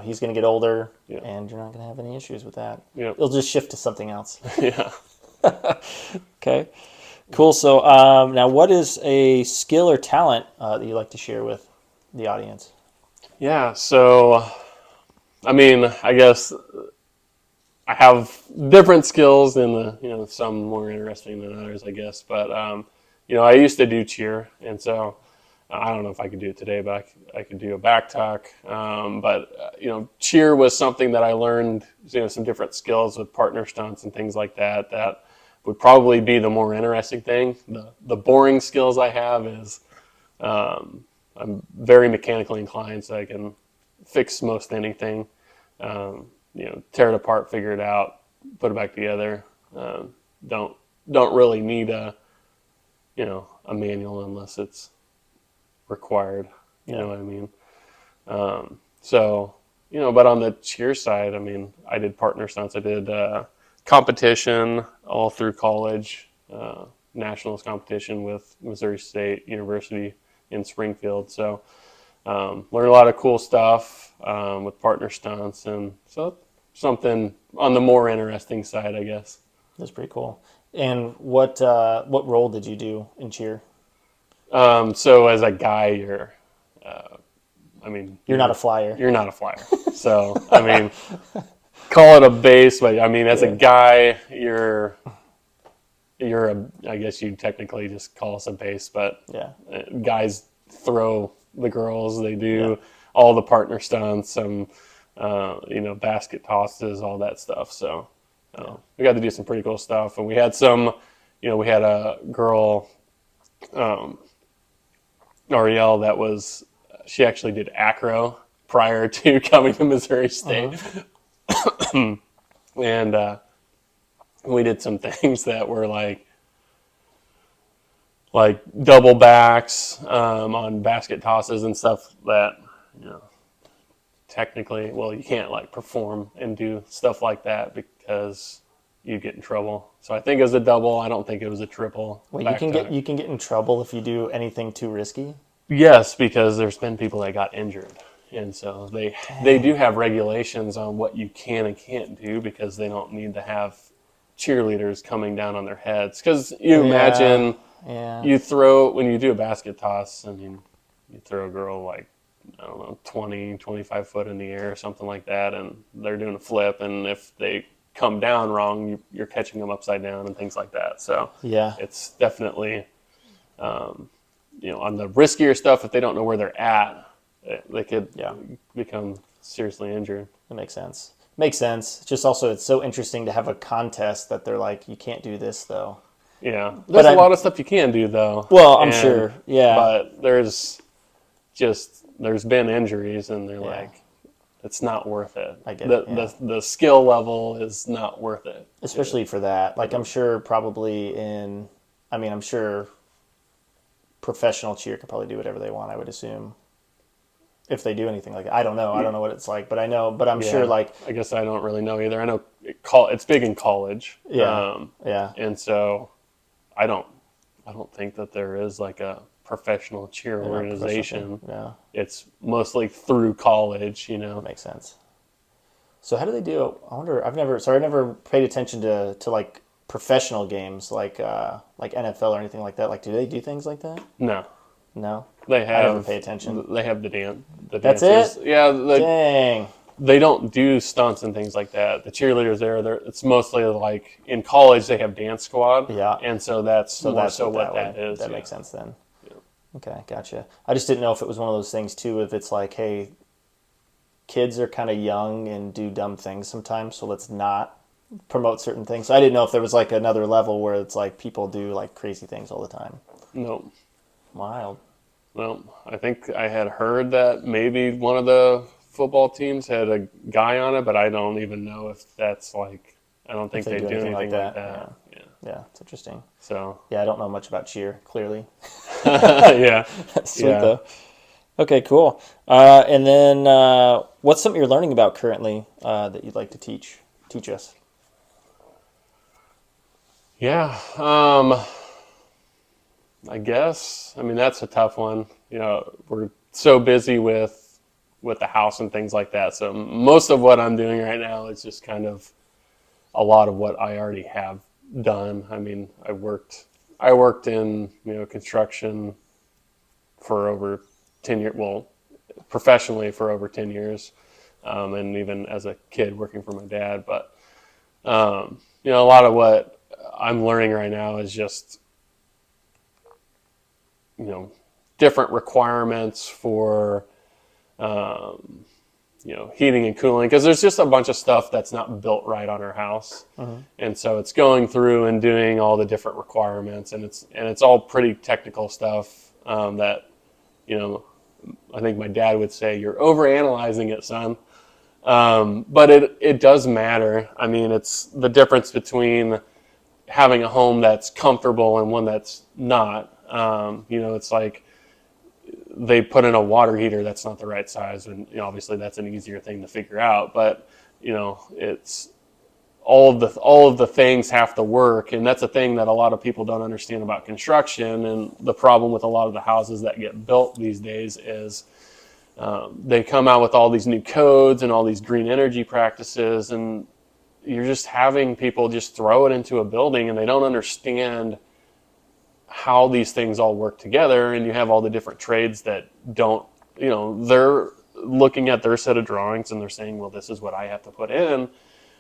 C: to get older, and you're not going to have any issues with that.
B: Yeah.
C: It'll just shift to something else.
B: Yeah.
C: Okay. Cool. So now, what is a skill or talent that you like to share with the audience?
B: Yeah. So, I guess I have different skills, and some more interesting than others, I guess. But I used to do cheer, and so I don't know if I could do it today, but I could do a back tuck. Cheer was something that I learned, some different skills with partner stunts and things like that. That would probably be the more interesting thing. The boring skills I have is I'm very mechanically inclined, so I can fix most anything. Tear it apart, figure it out, put it back together. Don't really need a manual unless it's required. You know what I mean? But on the cheer side, I mean, I did partner stunts. I did competition all through college, nationals competition with Missouri State University in Springfield. So learned a lot of cool stuff with partner stunts, and so something on the more interesting side, I guess.
C: That's pretty cool. And what role did you do in cheer?
B: So as a guy,
C: You're not a flyer.
B: You're not a flyer. So, I mean, call it a base, but I mean, as a guy, I guess you technically just call us a base, but guys throw the girls, they do all the partner stunts and, basket tosses, all that stuff. So we got to do some pretty cool stuff. And we had we had a girl, Ariel, she actually did acro prior to coming to Missouri State. And we did some things that were like double backs on basket tosses and stuff that, technically, well, you can't perform and do stuff like that because you get in trouble. So I think it was a double. I don't think it was a triple.
C: Wait, you can get in trouble if you do anything too risky?
B: Yes, because there's been people that got injured. And so they do have regulations on what you can and can't do because they don't need to have cheerleaders coming down on their heads. Because imagine when you do a basket toss, I mean, you throw a girl 20, 25 foot in the air or something like that, and they're doing a flip, and if they come down wrong, you're catching them upside down and things like that. So it's definitely, on the riskier stuff, if they don't know where they're at, they could become seriously injured.
C: That makes sense. Makes sense. It's just also, it's so interesting to have a contest that they're like, you can't do this though.
B: Yeah. There's a lot of stuff you can do though.
C: Well, I'm sure. Yeah.
B: But there's been injuries and they're like, it's not worth it.
C: I get it.
B: The skill level is not worth it.
C: Especially for that. I'm sure I'm sure professional cheer could probably do whatever they want, I would assume. If they do anything like that. I don't know. I don't know what it's like, but I'm sure
B: I guess I don't really know either. I know it's big in college.
C: Yeah.
B: And so I don't think that there is a professional cheer organization.
C: Yeah.
B: It's mostly through college, That
C: makes sense. So how do they do? I wonder. I've never paid attention to professional games like NFL or anything like that. Do they do things like that? No.
B: They have.
C: I never pay attention.
B: They have the dance.
C: That's
B: dancers.
C: it.
B: Yeah.
C: Dang.
B: They don't do stunts and things like that. The cheerleaders it's mostly in college they have dance squad.
C: Yeah.
B: And so that's what that is.
C: That makes sense then. Yeah. Okay, gotcha. I just didn't know if it was one of those things too. If it's hey, kids are kind of young and do dumb things sometimes, so let's not promote certain things. So I didn't know if there was another level where it's people do crazy things all the time.
B: No.
C: Wild.
B: Well, I think I had heard that maybe one of the football teams had a guy on it, but I don't even know if that's I don't think they do anything like that.
C: Yeah, it's interesting.
B: So
C: yeah, I don't know much about cheer, clearly.
B: Yeah.
C: Sweet though. Okay, cool. And then what's something you're learning about currently that you'd like to teach us?
B: Yeah. I guess. I mean, that's a tough one. We're so busy with the house and things like that. So most of what I'm doing right now is just kind of a lot of what I already have done. I mean, I worked in, construction for over 10 years, well, professionally for over 10 years. And even as a kid working for my dad. But, a lot of what I'm learning right now is just, different requirements for heating and cooling, because there's just a bunch of stuff that's not built right on our house. And so it's going through and doing all the different requirements, and it's all pretty technical stuff that I think my dad would say, you're overanalyzing it, son. But it does matter. I mean, it's the difference between having a home that's comfortable and one that's not. It's like they put in a water heater that's not the right size, and obviously that's an easier thing to figure out. But it's all of the things have to work, and that's a thing that a lot of people don't understand about construction. And the problem with a lot of the houses that get built these days is they come out with all these new codes and all these green energy practices, and you're just having people just throw it into a building, and they don't understand how these things all work together. And you have all the different trades that don't, they're looking at their set of drawings and they're saying, well, this is what I have to put in.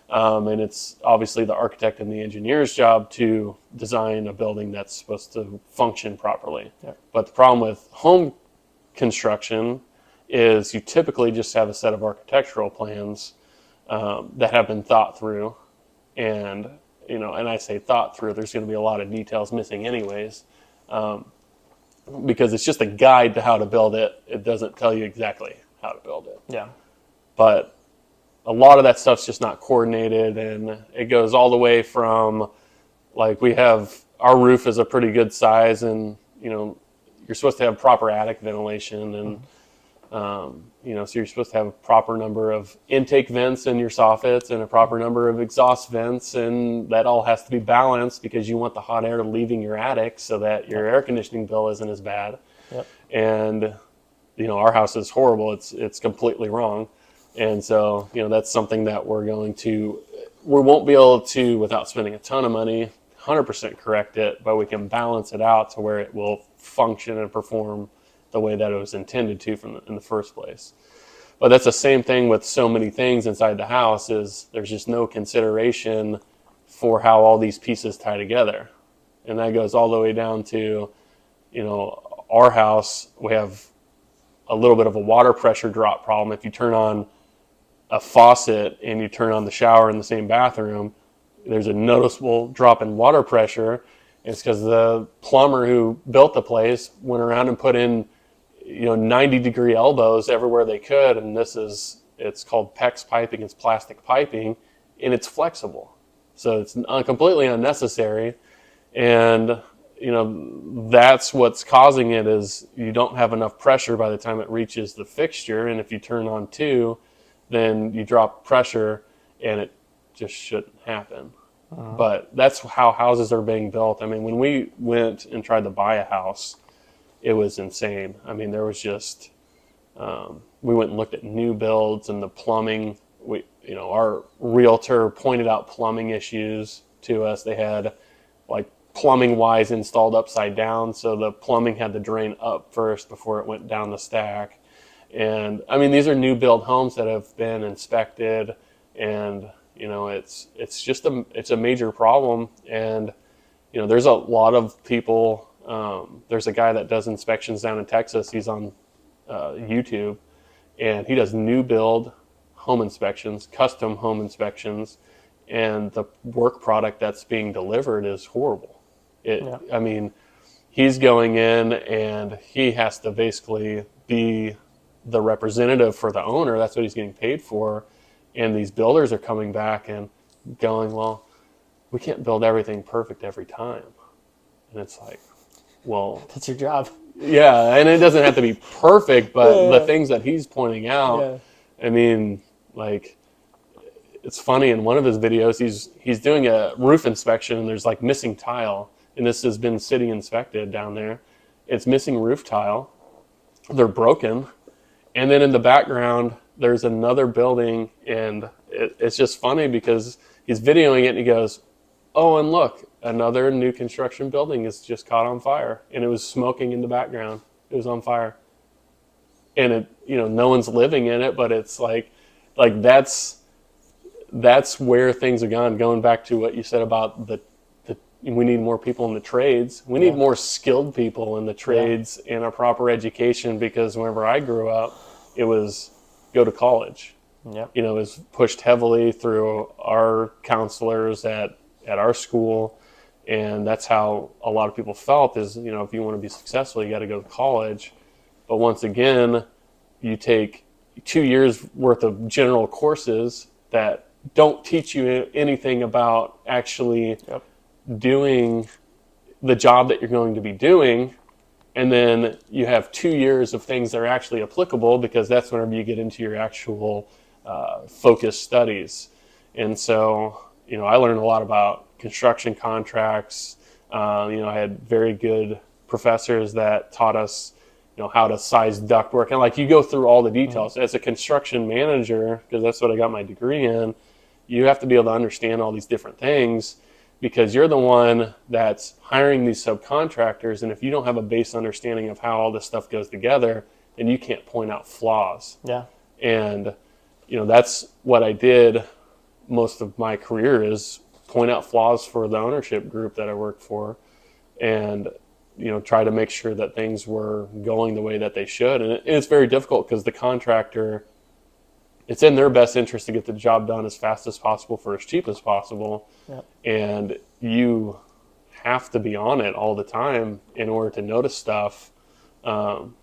B: And it's obviously the architect and the engineer's job to design a building that's supposed to function properly. Yeah. But the problem with home construction is you typically just have a set of architectural plans that have been thought through. And and I say thought through, there's going to be a lot of details missing anyways, because it's just a guide to how to build it. It doesn't tell you exactly how to build it.
C: Yeah. But
B: a lot of that stuff's just not coordinated, and it goes all the way from, like, our roof is a pretty good size, and, you're supposed to have proper attic ventilation, and, so you're supposed to have a proper number of intake vents in your soffits and a proper number of exhaust vents, and that all has to be balanced because you want the hot air leaving your attic so that your air conditioning bill isn't as bad.
C: Yep.
B: And, our house is horrible. It's completely wrong. And so, that's something that we won't be able to, without spending a ton of money, 100% correct it, but we can balance it out to where it will function and perform the way that it was intended to in the first place. But that's the same thing with so many things inside the house, is there's just no consideration for how all these pieces tie together. And that goes all the way down to, our house, we have a little bit of a water pressure drop problem. If you turn on a faucet and you turn on the shower in the same bathroom, there's a noticeable drop in water pressure. It's because the plumber who built the place went around and put in 90-degree elbows everywhere they could, and it's called PEX piping. It's plastic piping, and it's flexible, so it's completely unnecessary. And that's what's causing it, is you don't have enough pressure by the time it reaches the fixture, and if you turn on 2, then you drop pressure, and it just shouldn't happen. But that's how houses are being built. I mean, when we went and tried to buy a house, it was insane. I mean, there was just, we went and looked at new builds and the plumbing. Our realtor pointed out plumbing issues to us. They had, like, plumbing wise installed upside down, so the plumbing had to drain up first before it went down the stack. And I mean, these are new build homes that have been inspected, and it's just a major problem. And there's a lot of people. There's a guy that does inspections down in Texas. He's on YouTube, and he does new build home inspections, custom home inspections, and the work product that's being delivered is horrible. I mean, he's going in and he has to basically be the representative for the owner. That's what he's getting paid for. And these builders are coming back and going, well, we can't build everything perfect every time. And it's like, well,
C: that's your job.
B: Yeah, and it doesn't have to be perfect, but the things that he's pointing out, I mean, like, it's funny, in one of his videos, he's doing a roof inspection, and there's, like, missing tile, and this has been city inspected down there. It's missing roof tile. They're broken. And then in the background, there's another building, and it's just funny because he's videoing it, and he goes, oh, and look, another new construction building is just caught on fire, and it was smoking in the background. It was on fire. And it, no one's living in it, but it's like that's where things are gone. Going back to what you said about the we need more people in the trades. We need more skilled people in the trades and a proper education, because whenever I grew up, it was go to college.
C: Yep.
B: It was pushed heavily through our counselors at our school, and that's how a lot of people felt is, if you want to be successful, you got to go to college. But once again, you take 2 years worth of general courses that don't teach you anything about actually doing the job that you're going to be doing. And then you have 2 years of things that are actually applicable, because that's whenever you get into your actual focused studies. And so, I learned a lot about construction contracts. I had very good professors that taught us, how to size ductwork. And like, you go through all the details. As a construction manager, because that's what I got my degree in, you have to be able to understand all these different things, because you're the one that's hiring these subcontractors. And if you don't have a base understanding of how all this stuff goes together, then you can't point out flaws.
C: Yeah.
B: And, that's what I did most of my career, is point out flaws for the ownership group that I worked for, and, try to make sure that things were going the way that they should. And it's very difficult, because the contractor, it's in their best interest to get the job done as fast as possible for as cheap as possible.
C: Yep.
B: And you have to be on it all the time in order to notice stuff and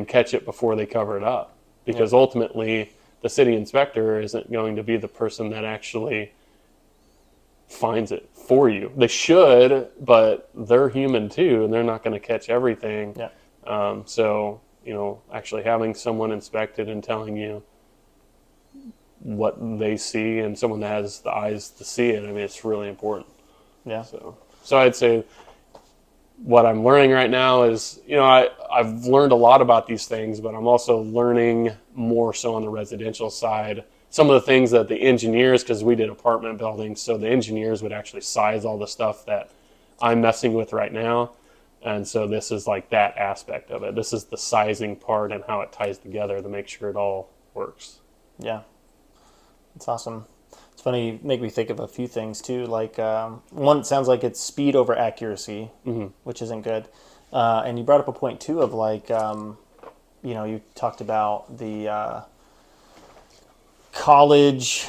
B: catch it before they cover it up. Because ultimately, the city inspector isn't going to be the person that actually finds it for you. They should, but they're human too, and they're not going to catch everything.
C: Yeah.
B: So, actually having someone inspect it and telling you what they see, and someone that has the eyes to see it, it's really important.
C: Yeah.
B: So I'd say what I'm learning right now is, I've learned a lot about these things, but I'm also learning more so on the residential side. Some of the things that the engineers, because we did apartment buildings, so the engineers would actually size all the stuff that I'm messing with right now. And so this is like that aspect of it. This is the sizing part and how it ties together to make sure it all works.
C: Yeah. It's awesome. It's funny, you make me think of a few things too. Like, one, it sounds like it's speed over accuracy, which isn't good. And you brought up a point too of like, you talked about the college,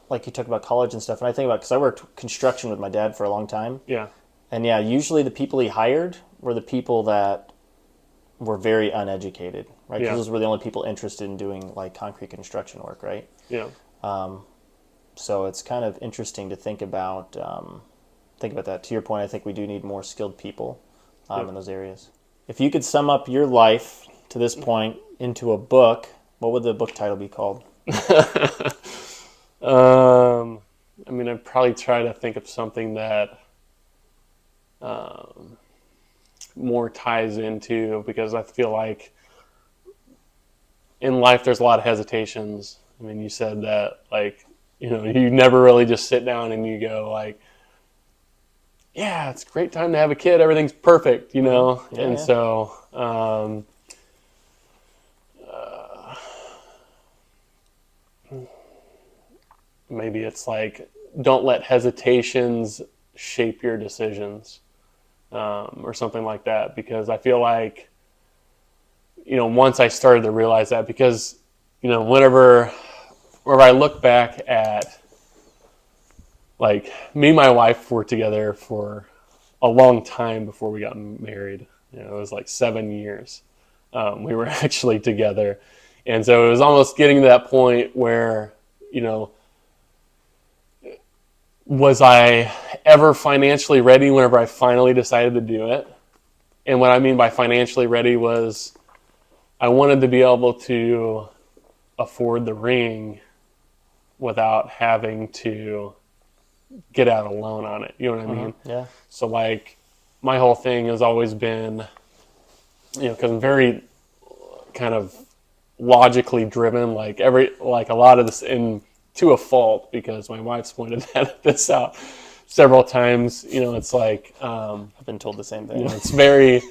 C: like you talked about college and stuff. And I think about, because I worked construction with my dad for a long time.
B: Yeah.
C: And usually the people he hired were the people that were very uneducated, right? Because those were the only people interested in doing like concrete construction work, right?
B: Yeah.
C: So it's kind of interesting to think about that. To your point, I think we do need more skilled people in those areas. If you could sum up your life to this point into a book, what would the book title be called?
B: I'd probably try to think of something that more ties into, because I feel like in life there's a lot of hesitations. You said that, like, you never really just sit down and you go like, yeah, it's a great time to have a kid. Everything's perfect, So maybe it's like, don't let hesitations shape your decisions, or something like that. Because I feel like, once I started to realize that, because, whenever I look back at, like, me and my wife were together for a long time before we got married. It was like 7 years. We were actually together. And so it was almost getting to that point where, was I ever financially ready whenever I finally decided to do it? And what I mean by financially ready was, I wanted to be able to afford the ring without having to get out a loan on it. You know what I mean?
C: Yeah.
B: So like, my whole thing has always been, because I'm very kind of logically driven, like a lot of this, and to a fault, because my wife's pointed this out several times. It's like,
C: I've been told the same thing.
B: It's very,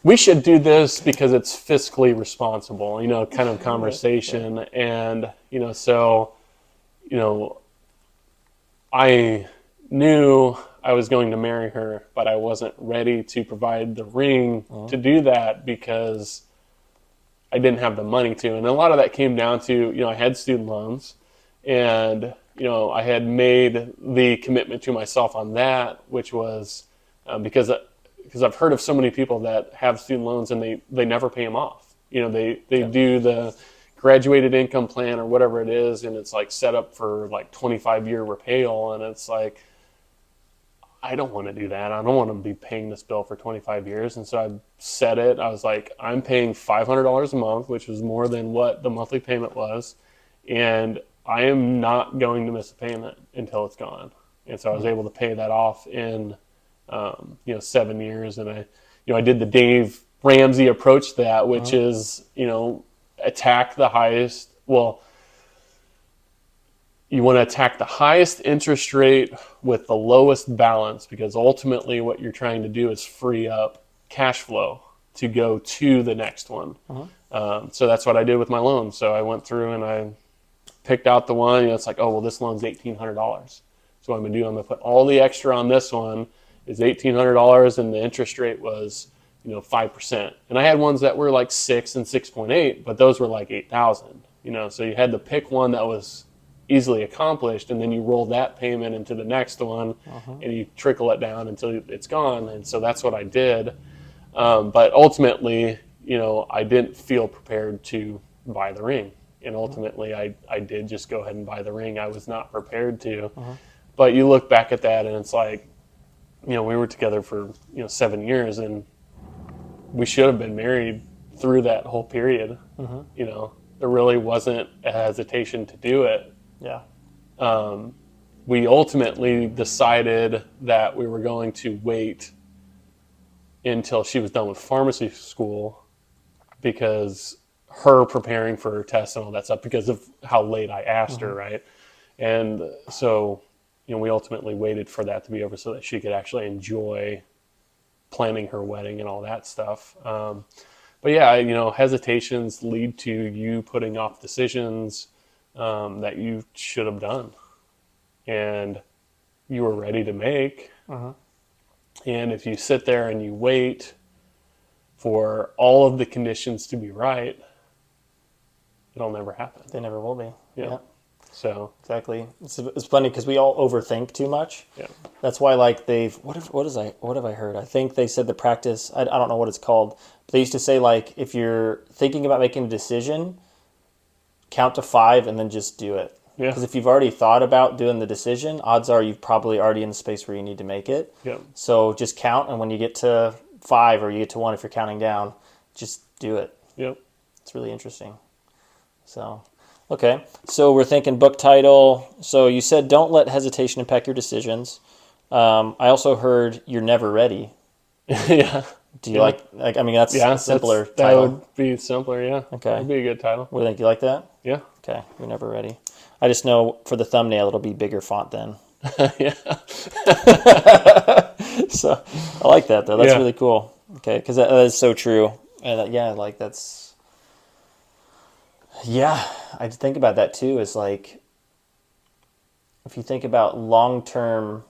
B: we should do this because it's fiscally responsible, kind of conversation. And, so, I knew I was going to marry her, but I wasn't ready to provide the ring to do that because I didn't have the money to. And a lot of that came down to, I had student loans, and, I had made the commitment to myself on that, which was because I've heard of so many people that have student loans and they never pay them off. They do the graduated income plan or whatever it is, and it's like set up for like 25-year repayal, and it's like, I don't want to do that. I don't want to be paying this bill for 25 years. And so I set it. I was like, I'm paying $500 a month, which was more than what the monthly payment was. And I am not going to miss a payment until it's gone. And so I was able to pay that off in, 7 years. And I did the Dave Ramsey approach to that, which is, attack the highest. Well, you want to attack the highest interest rate with the lowest balance, because ultimately what you're trying to do is free up cash flow to go to the next one. So that's what I did with my loan. So I went through and I picked out the one. It's like, oh, well, this loan's $1,800. So what I'm going to do, I'm going to put all the extra on this one is $1,800, and the interest rate was 5%. And I had ones that were like 6 and 6.8, but those were like 8,000. So you had to pick one that was easily accomplished, and then you roll that payment into the next one, and you trickle it down until it's gone. And so that's what I did. But ultimately, I didn't feel prepared to buy the ring. And ultimately, I did just go ahead and buy the ring. I was not prepared to. But you look back at that, and it's like, we were together for 7 years, and we should have been married through that whole period. There really wasn't a hesitation to do it.
C: Yeah.
B: We ultimately decided that we were going to wait until she was done with pharmacy school, because her preparing for her tests and all that stuff, because of how late I asked her, right? And so, we ultimately waited for that to be over so that she could actually enjoy planning her wedding and all that stuff. But yeah, hesitations lead to you putting off decisions that you should have done and you were ready to make. And if you sit there and you wait for all of the conditions to be right, it'll never happen.
C: They never will be. Yeah.
B: So
C: exactly. It's funny because we all overthink too much.
B: Yeah.
C: That's why, like, what have I heard? I think they said the practice. I don't know what it's called, but they used to say, like, if you're thinking about making a decision, count to 5 and then just do it.
B: Yeah.
C: Because if you've already thought about doing the decision, odds are you've probably already in the space where you need to make it.
B: Yeah.
C: So just count, and when you get to 5 or you get to 1, if you're counting down, just do it.
B: Yep.
C: It's really interesting. So, okay. So we're thinking book title. So you said don't let hesitation impact your decisions. I also heard you're never ready.
B: Yeah.
C: Do you like, I mean, that's a simpler
B: that
C: title.
B: would be simpler, yeah.
C: Okay.
B: That'd be a good title.
C: What do you think? You like that?
B: Yeah.
C: Okay. You're never ready. I just know for the thumbnail, it'll be bigger font then.
B: Yeah.
C: So I like that, though. That's
B: Yeah.
C: really cool. Okay. Because that is so true. And that's, yeah, I think about that too. Is like, if you think about it long term,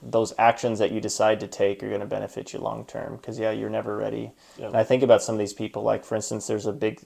C: those actions that you decide to take are going to benefit you long term. Because you're never ready.
B: Yeah.
C: And I think about some of these people. Like, for instance, there's a big,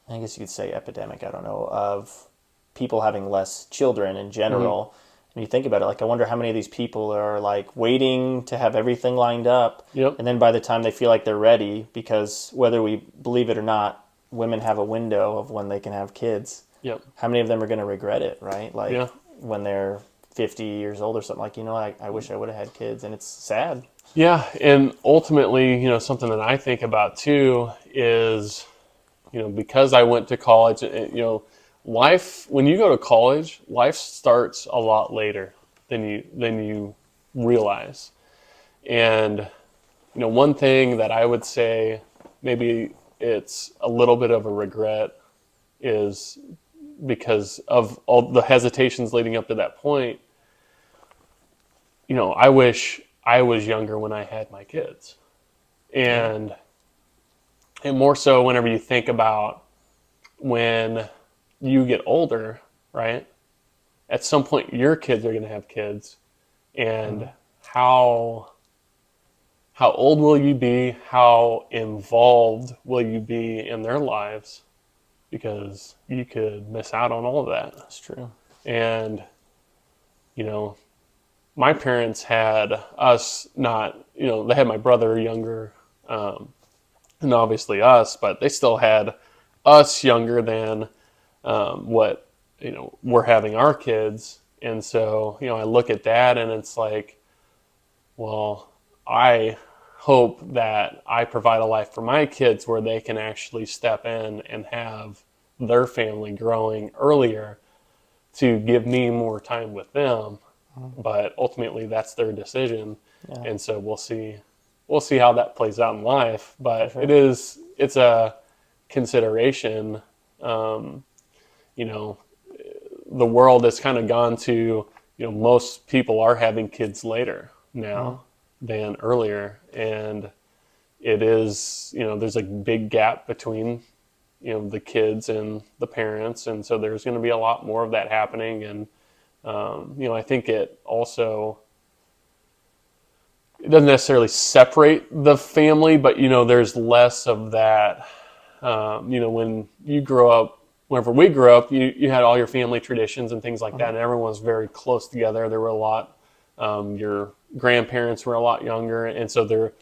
C: I guess you could say epidemic, I don't know, of people having less children in general. And you think about it, like, I wonder how many of these people are like waiting to have everything lined up.
B: Yep.
C: And then by the time they feel like they're ready, because whether we believe it or not, women have a window of when they can have kids.
B: Yep.
C: How many of them are going to regret it, right? Like,
B: Yeah.
C: when they're 50 years old or something, like, I wish I would have had kids. And it's sad.
B: Yeah. And ultimately, something that I think about too is, because I went to college, life, when you go to college, life starts a lot later than you realize. And, one thing that I would say, maybe it's a little bit of a regret, is because of all the hesitations leading up to that point, I wish I was younger when I had my kids. And more so whenever you think about when you get older, right? at some point your kids are going to have kids, and how old will you be? How involved will you be in their lives? Because you could miss out on all of that.
C: That's true.
B: And, my parents had us not, they had my brother younger, and obviously us, but they still had us younger than what, we're having our kids. And so, I look at that and it's like, well, I hope that I provide a life for my kids where they can actually step in and have their family growing earlier to give me more time with them. But ultimately that's their decision.
C: Yeah.
B: And so we'll see how that plays out in life. But
C: Sure.
B: it's a consideration. The world has kind of gone to, most people are having kids later now than earlier. And it is, there's a big gap between, the kids and the parents. And so there's going to be a lot more of that happening. And, I think it also, it doesn't necessarily separate the family, but, there's less of that, when you grow up, whenever we grew up, you had all your family traditions and things like that, and everyone was very close together. There were a lot, your grandparents were a lot younger, and so they're,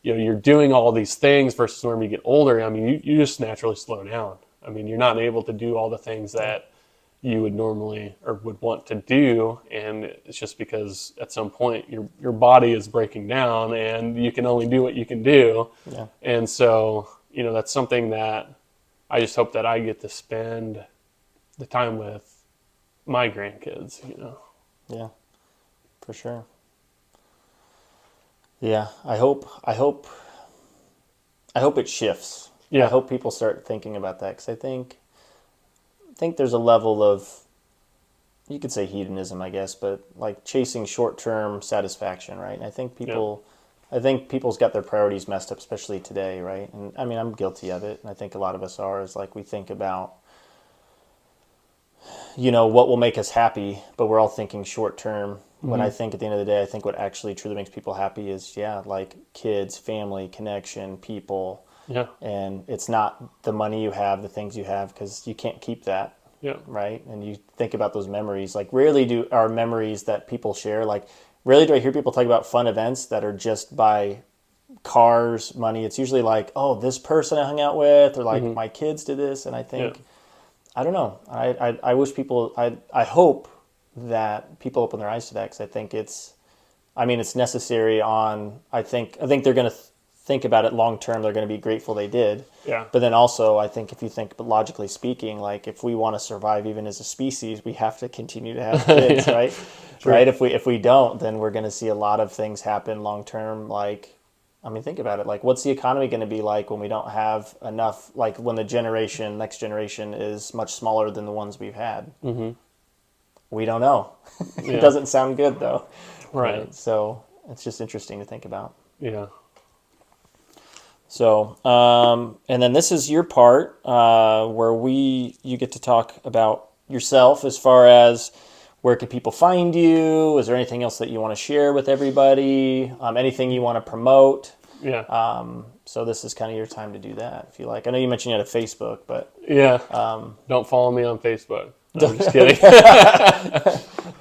B: you're doing all these things versus when you get older. I mean, you just naturally slow down. I mean, you're not able to do all the things that you would normally or would want to do, and it's just because at some point your body is breaking down and you can only do what you can do.
C: Yeah.
B: And so, that's something that I just hope that I get to spend the time with my grandkids,
C: Yeah, for sure. Yeah, I hope it shifts.
B: Yeah.
C: I hope people start thinking about that, because I think there's a level of, you could say hedonism, I guess, but like chasing short-term satisfaction, right? And I think people's got their priorities messed up, especially today, right? And I mean, I'm guilty of it, and I think a lot of us are. Is like we think about, what will make us happy, but we're all thinking short-term. When I think at the end of the day, I think what actually truly makes people happy is, like kids, family, connection, people.
B: Yeah.
C: And it's not the money you have, the things you have, because you can't keep that.
B: Yeah.
C: Right. And you think about those memories. Like, rarely do our memories that people share. Like, rarely do I hear people talk about fun events that are just by cars, money. It's usually like, oh, this person I hung out with, or like my kids did this. And I think, I don't know. I wish people, I hope that people open their eyes to that, because I think it's necessary I think they're going to think about it long term. They're going to be grateful they did.
B: Yeah.
C: But then also, I think if you think logically speaking, like if we want to survive even as a species, we have to continue to have kids, right?
B: Sure.
C: Right? If we don't, then we're going to see a lot of things happen long term. Like, think about it. Like, what's the economy going to be like when we don't have enough? Like, when the next generation is much smaller than the ones we've had. Mm-hmm. We don't know.
B: Yeah.
C: It doesn't sound good though.
B: Right.
C: So it's just interesting to think about.
B: Yeah.
C: So, and then this is your part where you get to talk about yourself, as far as where can people find you? Is there anything else that you want to share with everybody? Anything you want to promote?
B: Yeah.
C: So this is kind of your time to do that, if you like. I know you mentioned you had a Facebook, but
B: Yeah. Don't follow me on Facebook. No, I'm just kidding.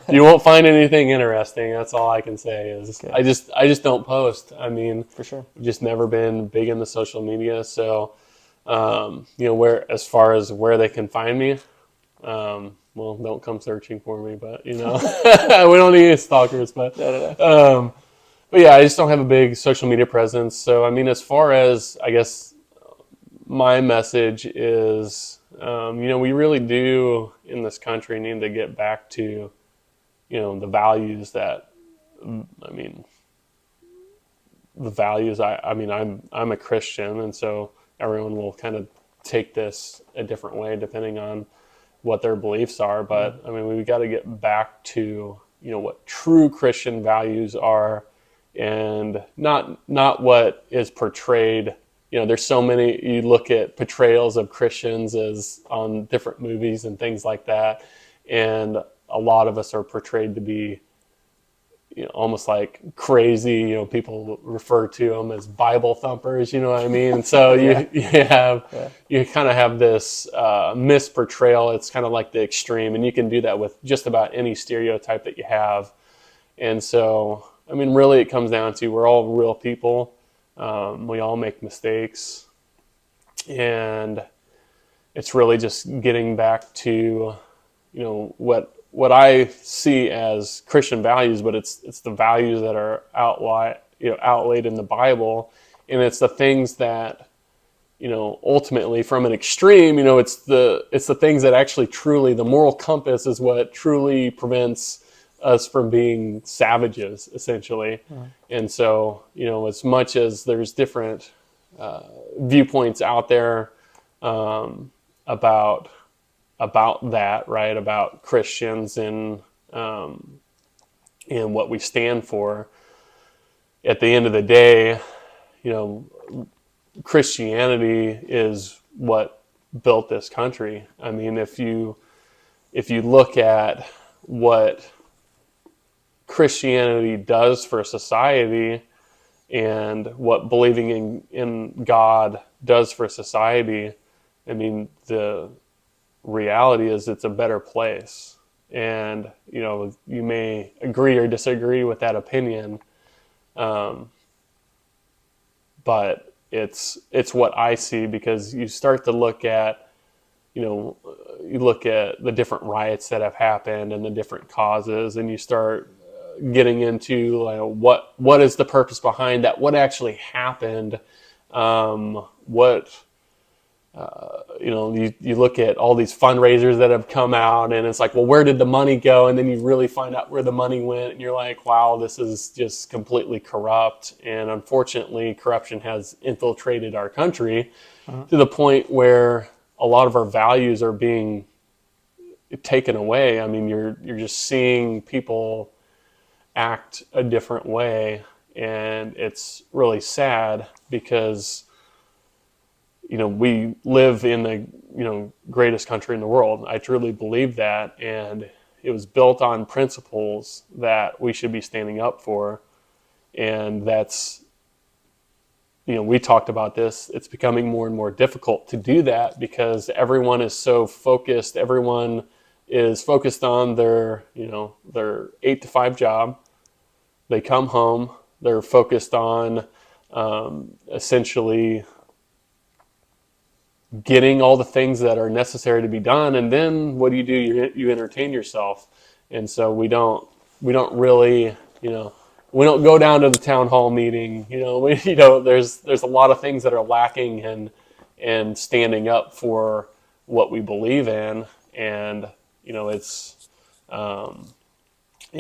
B: You won't find anything interesting. That's all I can say is
C: Okay.
B: I just don't post. I mean,
C: for sure.
B: I've just never been big into social media. So, where, as far as where they can find me, well, don't come searching for me, but we don't need any stalkers, but, but yeah, I just don't have a big social media presence. So, as far as, I guess, my message is, we really do in this country need to get back to, the values that, I'm a Christian, and so everyone will kind of take this a different way depending on what their beliefs are. But we got to get back to, what true Christian values are, and not what is portrayed. There's so many, you look at portrayals of Christians as on different movies and things like that. And a lot of us are portrayed to be, almost like crazy. People refer to them as Bible thumpers. You know what I mean? So
C: Yeah.
B: you kind of have this misportrayal. It's kind of like the extreme, and you can do that with just about any stereotype that you have. And so, I mean, really, it comes down to we're all real people. We all make mistakes, and it's really just getting back to, what I see as Christian values, but it's the values that are outlaid in the Bible, and it's the things that, ultimately from an extreme, it's the things that actually truly, the moral compass is what truly prevents us from being savages, essentially. And so, as much as there's different viewpoints out there about that, right? About Christians and what we stand for. At the end of the day, Christianity is what built this country. I mean, if you look at what Christianity does for society and what believing in God does for society, I mean, the reality is it's a better place. And, you may agree or disagree with that opinion, but it's what I see, because you start to look at, you look at the different riots that have happened and the different causes, and you start getting into what is the purpose behind that, what actually happened, you look at all these fundraisers that have come out, and it's like, well, where did the money go? And then you really find out where the money went, and you're like, wow, this is just completely corrupt. And unfortunately, corruption has infiltrated our country to the point where a lot of our values are being taken away. I mean, you're just seeing people act a different way, and it's really sad because we live in the greatest country in the world. I truly believe that, and it was built on principles that we should be standing up for. And that's, we talked about this. It's becoming more and more difficult to do that because everyone is so focused. Everyone is focused on their 8 to 5 job. They come home. They're focused on essentially getting all the things that are necessary to be done, and then what do? You entertain yourself. And so we don't really, we don't go down to the town hall meeting. There's a lot of things that are lacking and standing up for what we believe in, and it's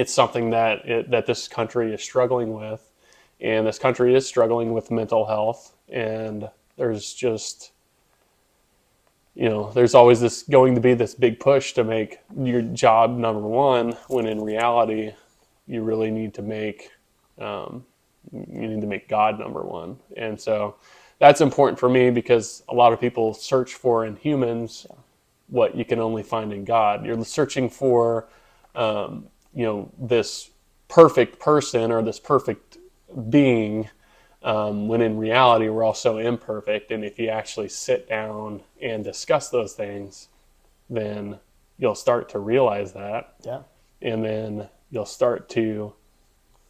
B: something that this country is struggling with, and this country is struggling with mental health, and there's just there's always going to be this big push to make your job number one, when in reality, you really need to make God number one. And so that's important for me, because a lot of people search for in humans what you can only find in God. You're searching for, this perfect person or this perfect being, when in reality we're all so imperfect. And if you actually sit down and discuss those things, then you'll start to realize that.
C: Yeah.
B: And then you'll start to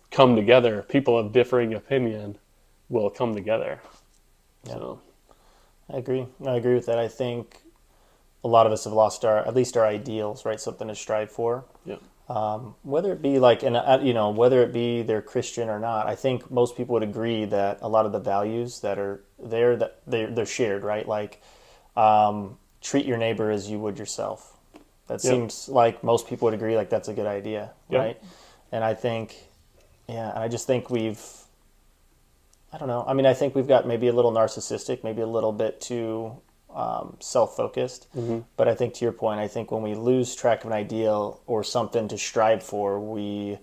B: come together. People of differing opinion will come together.
C: Yeah.
B: So
C: I agree with that. I think a lot of us have lost at least our ideals, right? Something to strive for.
B: yeah.
C: Whether it be whether it be they're Christian or not, I think most people would agree that a lot of the values that are there, that they're shared, right? Like, treat your neighbor as you would yourself. That seems like most people would agree, like that's a good idea, right? And I think, I just think I don't know. I mean, I think we've got maybe a little narcissistic, maybe a little bit too self-focused. Mm-hmm. But I think, to your point, I think when we lose track of an ideal or something to strive for, we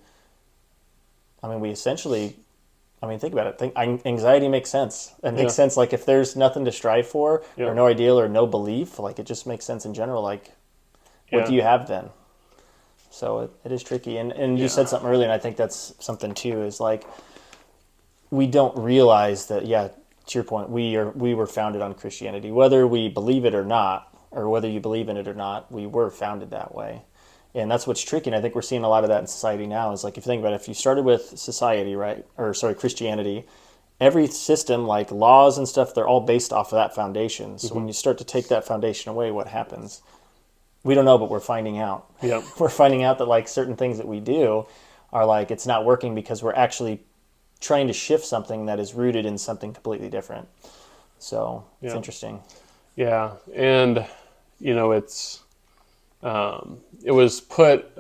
C: essentially, think about it. Anxiety makes sense. It makes sense. Like, if there's nothing to strive for or no ideal or no belief, like, it just makes sense in general. Like, what do you have then? So it is tricky. And you
B: Yeah.
C: said something earlier, and I think that's something too, is like we don't realize that, yeah, to your point, we were founded on Christianity. Whether we believe it or not, or whether you believe in it or not, we were founded that way. And that's what's tricky. And I think we're seeing a lot of that in society now. Is like, if you think about it, if you started with society, right? Or sorry, Christianity, every system, like laws and stuff, they're all based off of that foundation. So when you start to take that foundation away, what happens? We don't know, but we're finding out.
B: Yep.
C: We're finding out that like certain things that we do are like, it's not working because we're actually trying to shift something that is rooted in something completely different. So it's interesting.
B: Yeah. And, it's, it was put,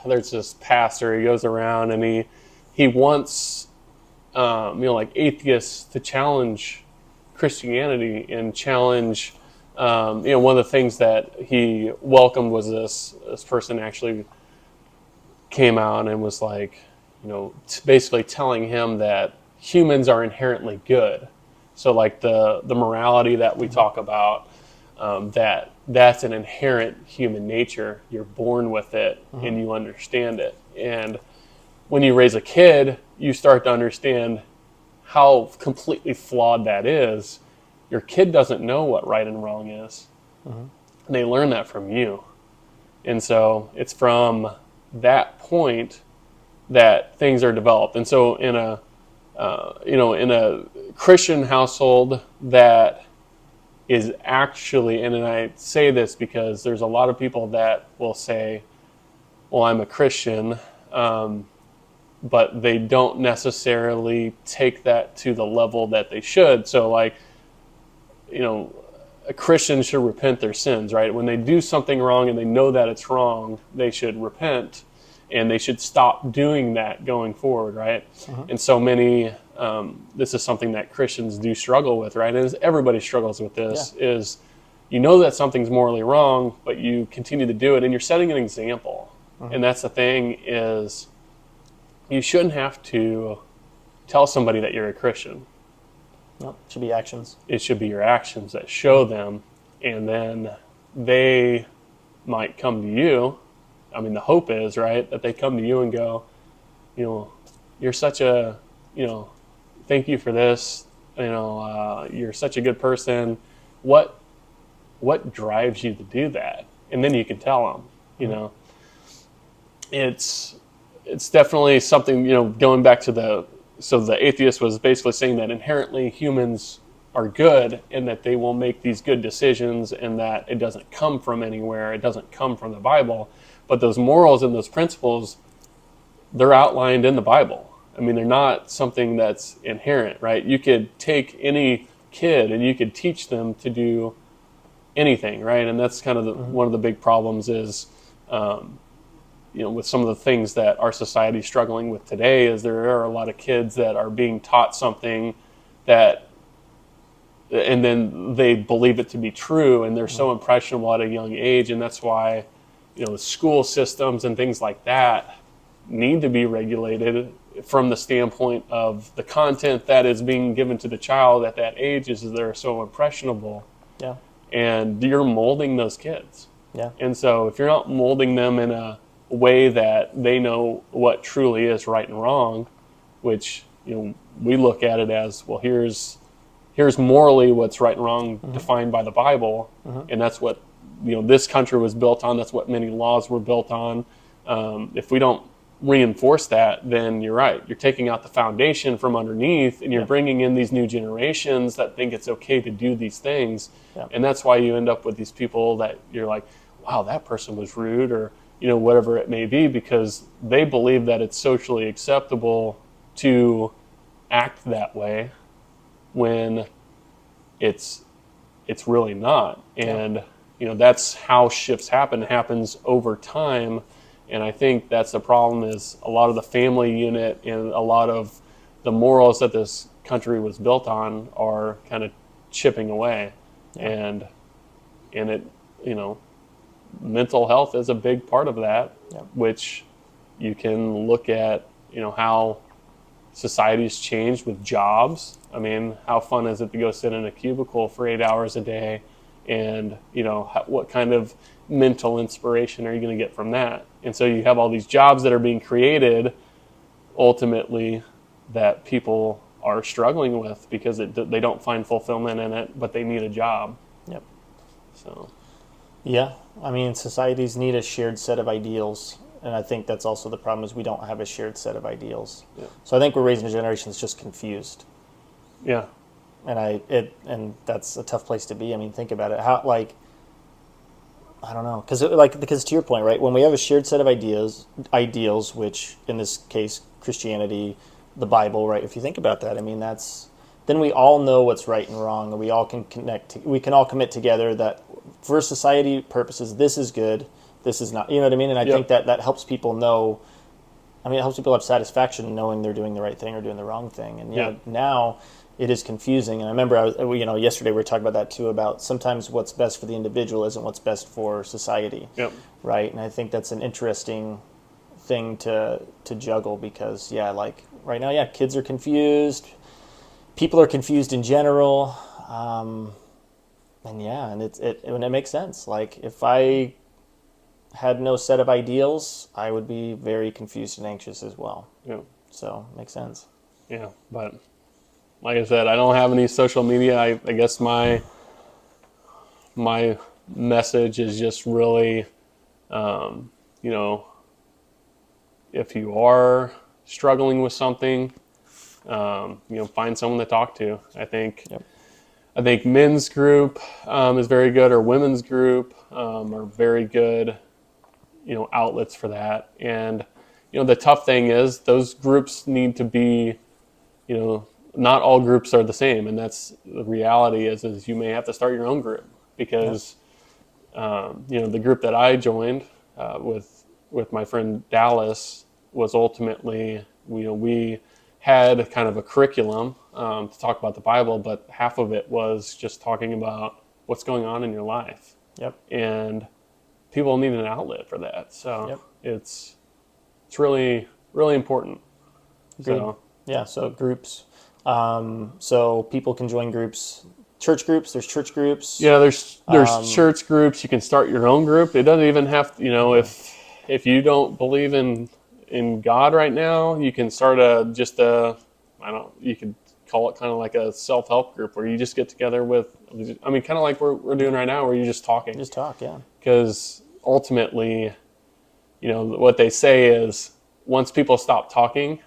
B: there's this pastor, he goes around and he wants, like atheists to challenge Christianity and challenge, one of the things that he welcomed was this person actually came out and was like, basically telling him that humans are inherently good. So like the morality that we talk about, that's an inherent human nature. You're born with it and you understand it. And when you raise a kid, you start to understand how completely flawed that is. Your kid doesn't know what right and wrong is. They learn that from you. And so it's from that point that things are developed. And so in a Christian household that is actually, and I say this because there's a lot of people that will say, well, I'm a Christian, but they don't necessarily take that to the level that they should. So like, a Christian should repent their sins, right? When they do something wrong and they know that it's wrong, they should repent and they should stop doing that going forward, right? And so many, this is something that Christians do struggle with, right? And everybody struggles with this, is that something's morally wrong, but you continue to do it and you're setting an example. And that's the thing, is you shouldn't have to tell somebody that you're a Christian.
C: No, it should be actions.
B: It should be your actions that show them, and then they might come to you. I mean, the hope is, right, that they come to you and go, you're such a, thank you for this. You're such a good person. What drives you to do that? And then you can tell them, it's definitely something, going back to the atheist was basically saying that inherently humans are good and that they will make these good decisions and that it doesn't come from anywhere. It doesn't come from the Bible. But those morals and those principles, they're outlined in the Bible. I mean, they're not something that's inherent, right? You could take any kid and you could teach them to do anything, right? And that's kind of one of the big problems is, with some of the things that our society is struggling with today, is there are a lot of kids that are being taught something that, and then they believe it to be true, and they're so impressionable at a young age, and that's why, the school systems and things like that need to be regulated from the standpoint of the content that is being given to the child at that age, is they're so impressionable.
C: Yeah.
B: And you're molding those kids.
C: Yeah.
B: And so if you're not molding them in a way that they know what truly is right and wrong, which we look at it as, well, here's morally what's right and wrong defined by the Bible, and that's what this country was built on. That's what many laws were built on. If we don't reinforce that, then you're right. You're taking out the foundation from underneath, and you're bringing in these new generations that think it's okay to do these things, and that's why you end up with these people that you're like, wow, that person was rude, or whatever it may be, because they believe that it's socially acceptable to act that way when it's really not. And that's how shifts happen. It happens over time. And I think that's the problem, is a lot of the family unit and a lot of the morals that this country was built on are kind of chipping away. And it, mental health is a big part of that, which you can look at, how society's changed with jobs. I mean, how fun is it to go sit in a cubicle for 8 hours a day and what kind of mental inspiration are you going to get from that? And so you have all these jobs that are being created ultimately that people are struggling with because they don't find fulfillment in it, but they need a job.
C: Yep.
B: So
C: Yeah, I mean, societies need a shared set of ideals, and I think that's also the problem is we don't have a shared set of ideals.
B: Yeah.
C: So I think we're raising a generation that's just confused,
B: yeah,
C: and that's a tough place to be. I mean, think about it. How I don't know, because to your point, right? When we have a shared set of ideals, which in this case Christianity, the Bible, right? If you think about that, I mean, then we all know what's right and wrong, and we all can we can all commit together that for society purposes, this is good, this is not. You know what I mean? And I
B: Yep.
C: think that helps people know. I mean, it helps people have satisfaction knowing they're doing the right thing or doing the wrong thing. And
B: Yeah.
C: now it is confusing. And I remember, yesterday we were talking about that too. About sometimes what's best for the individual isn't what's best for society,
B: Yep.
C: right? And I think that's an interesting thing to juggle because, like right now, kids are confused, people are confused in general, and it makes sense. Like if I had no set of ideals, I would be very confused and anxious as well.
B: Yeah.
C: So makes sense.
B: Yeah. But like I said, I don't have any social media. I guess my message is just really, if you are struggling with something, find someone to talk to.
C: Yep.
B: I think men's group is very good, or women's group are very good, outlets for that. And the tough thing is those groups need to be, not all groups are the same, and that's the reality. Is you may have to start your own group because, the group that I joined with my friend Dallas was ultimately, we had kind of a curriculum to talk about the Bible, but half of it was just talking about what's going on in your life.
C: Yep.
B: And people need an outlet for that. So
C: Yep.
B: it's really, really important.
C: Good.
B: So
C: Yeah. So groups. So people can join groups. Church groups. There's church groups.
B: yeah, there's church groups. You can start your own group. It doesn't even have to, if you don't believe in God right now, you can start you could call it kind of like a self-help group where you just get together kind of like we're doing right now, where you're just talking.
C: Just talk. Yeah.
B: Because ultimately, what they say is once people stop talking,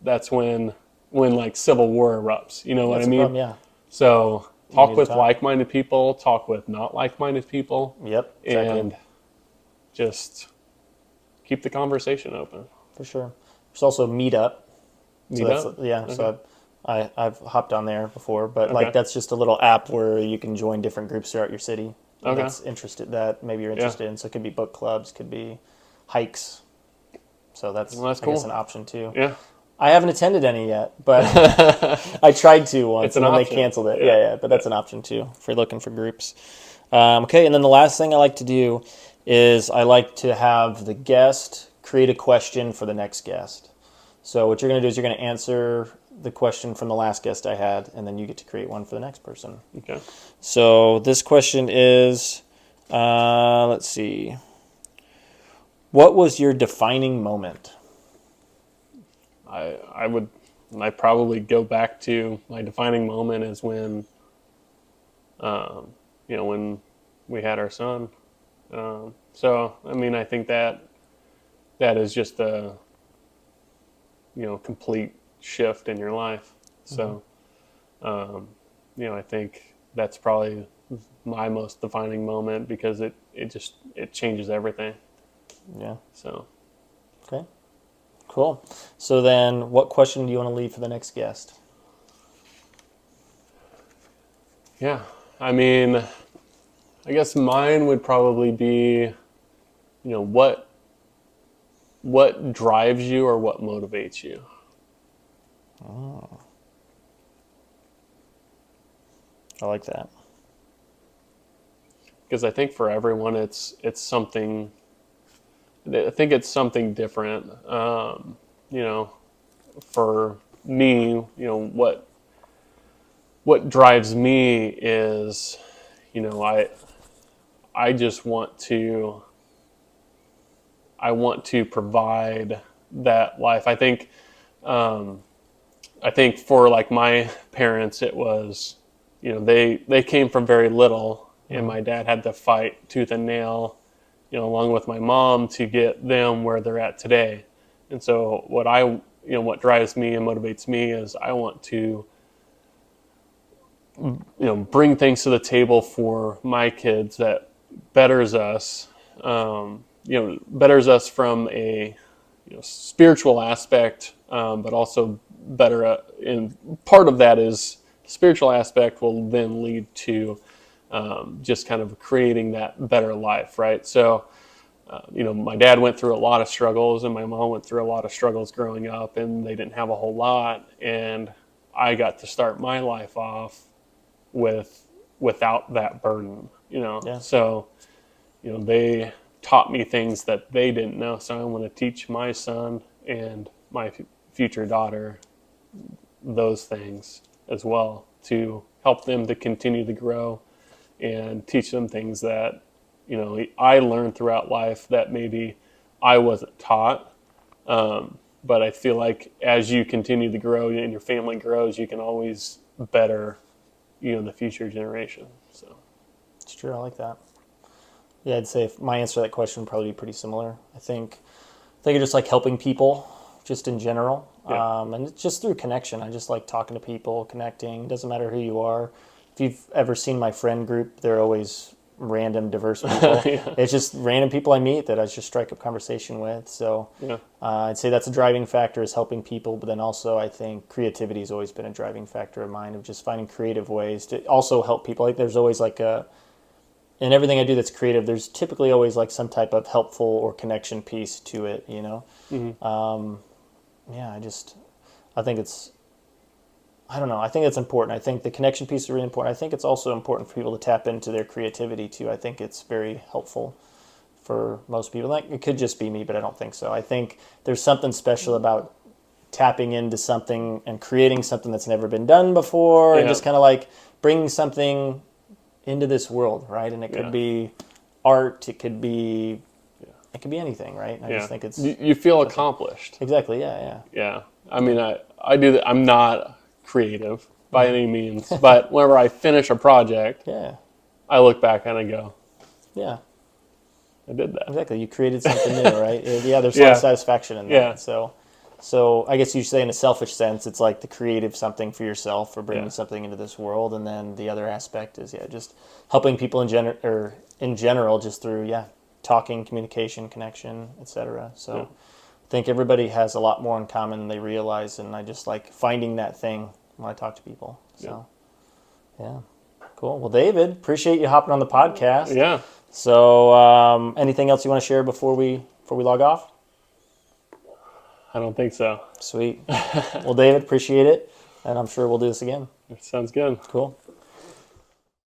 B: that's when like civil war erupts. You know what
C: That's
B: I mean?
C: the problem, yeah.
B: So
C: need
B: talk
C: to
B: with
C: talk.
B: like-minded people, talk with not like-minded people.
C: Yep. Exactly.
B: And just keep the conversation open.
C: For sure. There's also Meetup. So
B: Meetup?
C: that's So I've hopped on there before, but
B: Okay.
C: that's just a little app where you can join different groups throughout your city.
B: Okay.
C: That maybe you're interested in. So it could be book clubs, could be hikes. So that's
B: Well, that's
C: I guess
B: cool.
C: an option too.
B: Yeah.
C: I haven't attended any yet, but I tried to once,
B: It's an
C: and then
B: option.
C: they canceled it.
B: Yeah.
C: Yeah. But that's an option too if you're looking for groups. Okay, and then the last thing I like to do is I like to have the guest create a question for the next guest. So what you're going to do is you're going to answer the question from the last guest I had, and then you get to create one for the next person.
B: Okay.
C: So this question is, let's see. What was your defining moment?
B: I'd probably go back to my defining moment is when, when we had our son. So, I think that is just a, complete shift in your life. So, I think that's probably my most defining moment because it changes everything.
C: Yeah.
B: So,
C: Okay. Cool. So then what question do you want to leave for the next guest?
B: yeah, I guess mine would probably be, what drives you or what motivates you?
C: Oh. I like that.
B: Because I think for everyone, it's something. I think it's something different. For me, what drives me is, I just want to provide that life. I think for like my parents, it was, they came from very little, and my dad had to fight tooth and nail, along with my mom to get them where they're at today. And so what drives me and motivates me is I want to, bring things to the table for my kids that betters us, betters us from a spiritual aspect, but also better. And part of that is spiritual aspect will then lead to just kind of creating that better life, right? So, my dad went through a lot of struggles, and my mom went through a lot of struggles growing up, and they didn't have a whole lot. And I got to start my life off without that burden,
C: Yeah.
B: So, they taught me things that they didn't know. So I want to teach my son and my future daughter those things as well, to help them to continue to grow and teach them things that, I learned throughout life that maybe I wasn't taught. But I feel like as you continue to grow and your family grows, you can always better, the future generation. So
C: It's true. I like that. Yeah, I'd say my answer to that question would probably be pretty similar. I think I just like helping people, just in general,
B: Yeah.
C: and it's just through connection. I just like talking to people, connecting. Doesn't matter who you are. If you've ever seen my friend group, they're always random, diverse people.
B: Yeah.
C: It's just random people I meet that I just strike up conversation with. So
B: Yeah.
C: I'd say that's a driving factor, is helping people. But then also, I think creativity has always been a driving factor of mine, of just finding creative ways to also help people. Like there's always like in everything I do that's creative, there's typically always like some type of helpful or connection piece to it,
B: Mm-hmm.
C: Yeah, I think I don't know. I think it's important. I think the connection piece is really important. I think it's also important for people to tap into their creativity too. I think it's very helpful for most people. Like, it could just be me, but I don't think so. I think there's something special about tapping into something and creating something that's never been done before, and
B: Yeah.
C: just kind of like bringing something into this world, right? And it could
B: Yeah.
C: be art, it could be anything, right? And I just think it's
B: you feel accomplished.
C: exactly, yeah.
B: Yeah. I mean, I do that. I'm not creative by any means, but whenever I finish a project,
C: Yeah.
B: I look back and I go,
C: Yeah.
B: I did that.
C: Exactly. You created something new, right? Yeah, there's a lot
B: Yeah.
C: of satisfaction in that.
B: Yeah.
C: So I guess you say in a selfish sense, it's like the creative something for yourself, or bringing
B: Yeah.
C: something into this world, and then the other aspect is just helping people in general, just through talking, communication, connection, etc. So
B: Yeah.
C: I think everybody has a lot more in common than they realize, and I just like finding that thing when I talk to people. So yeah. Cool. Well, David, appreciate you hopping on the podcast.
B: Yeah.
C: So, anything else you want to share before we log off?
B: I don't think so.
C: Sweet. Well, David, appreciate it, and I'm sure we'll do this again.
B: Sounds good.
C: Cool.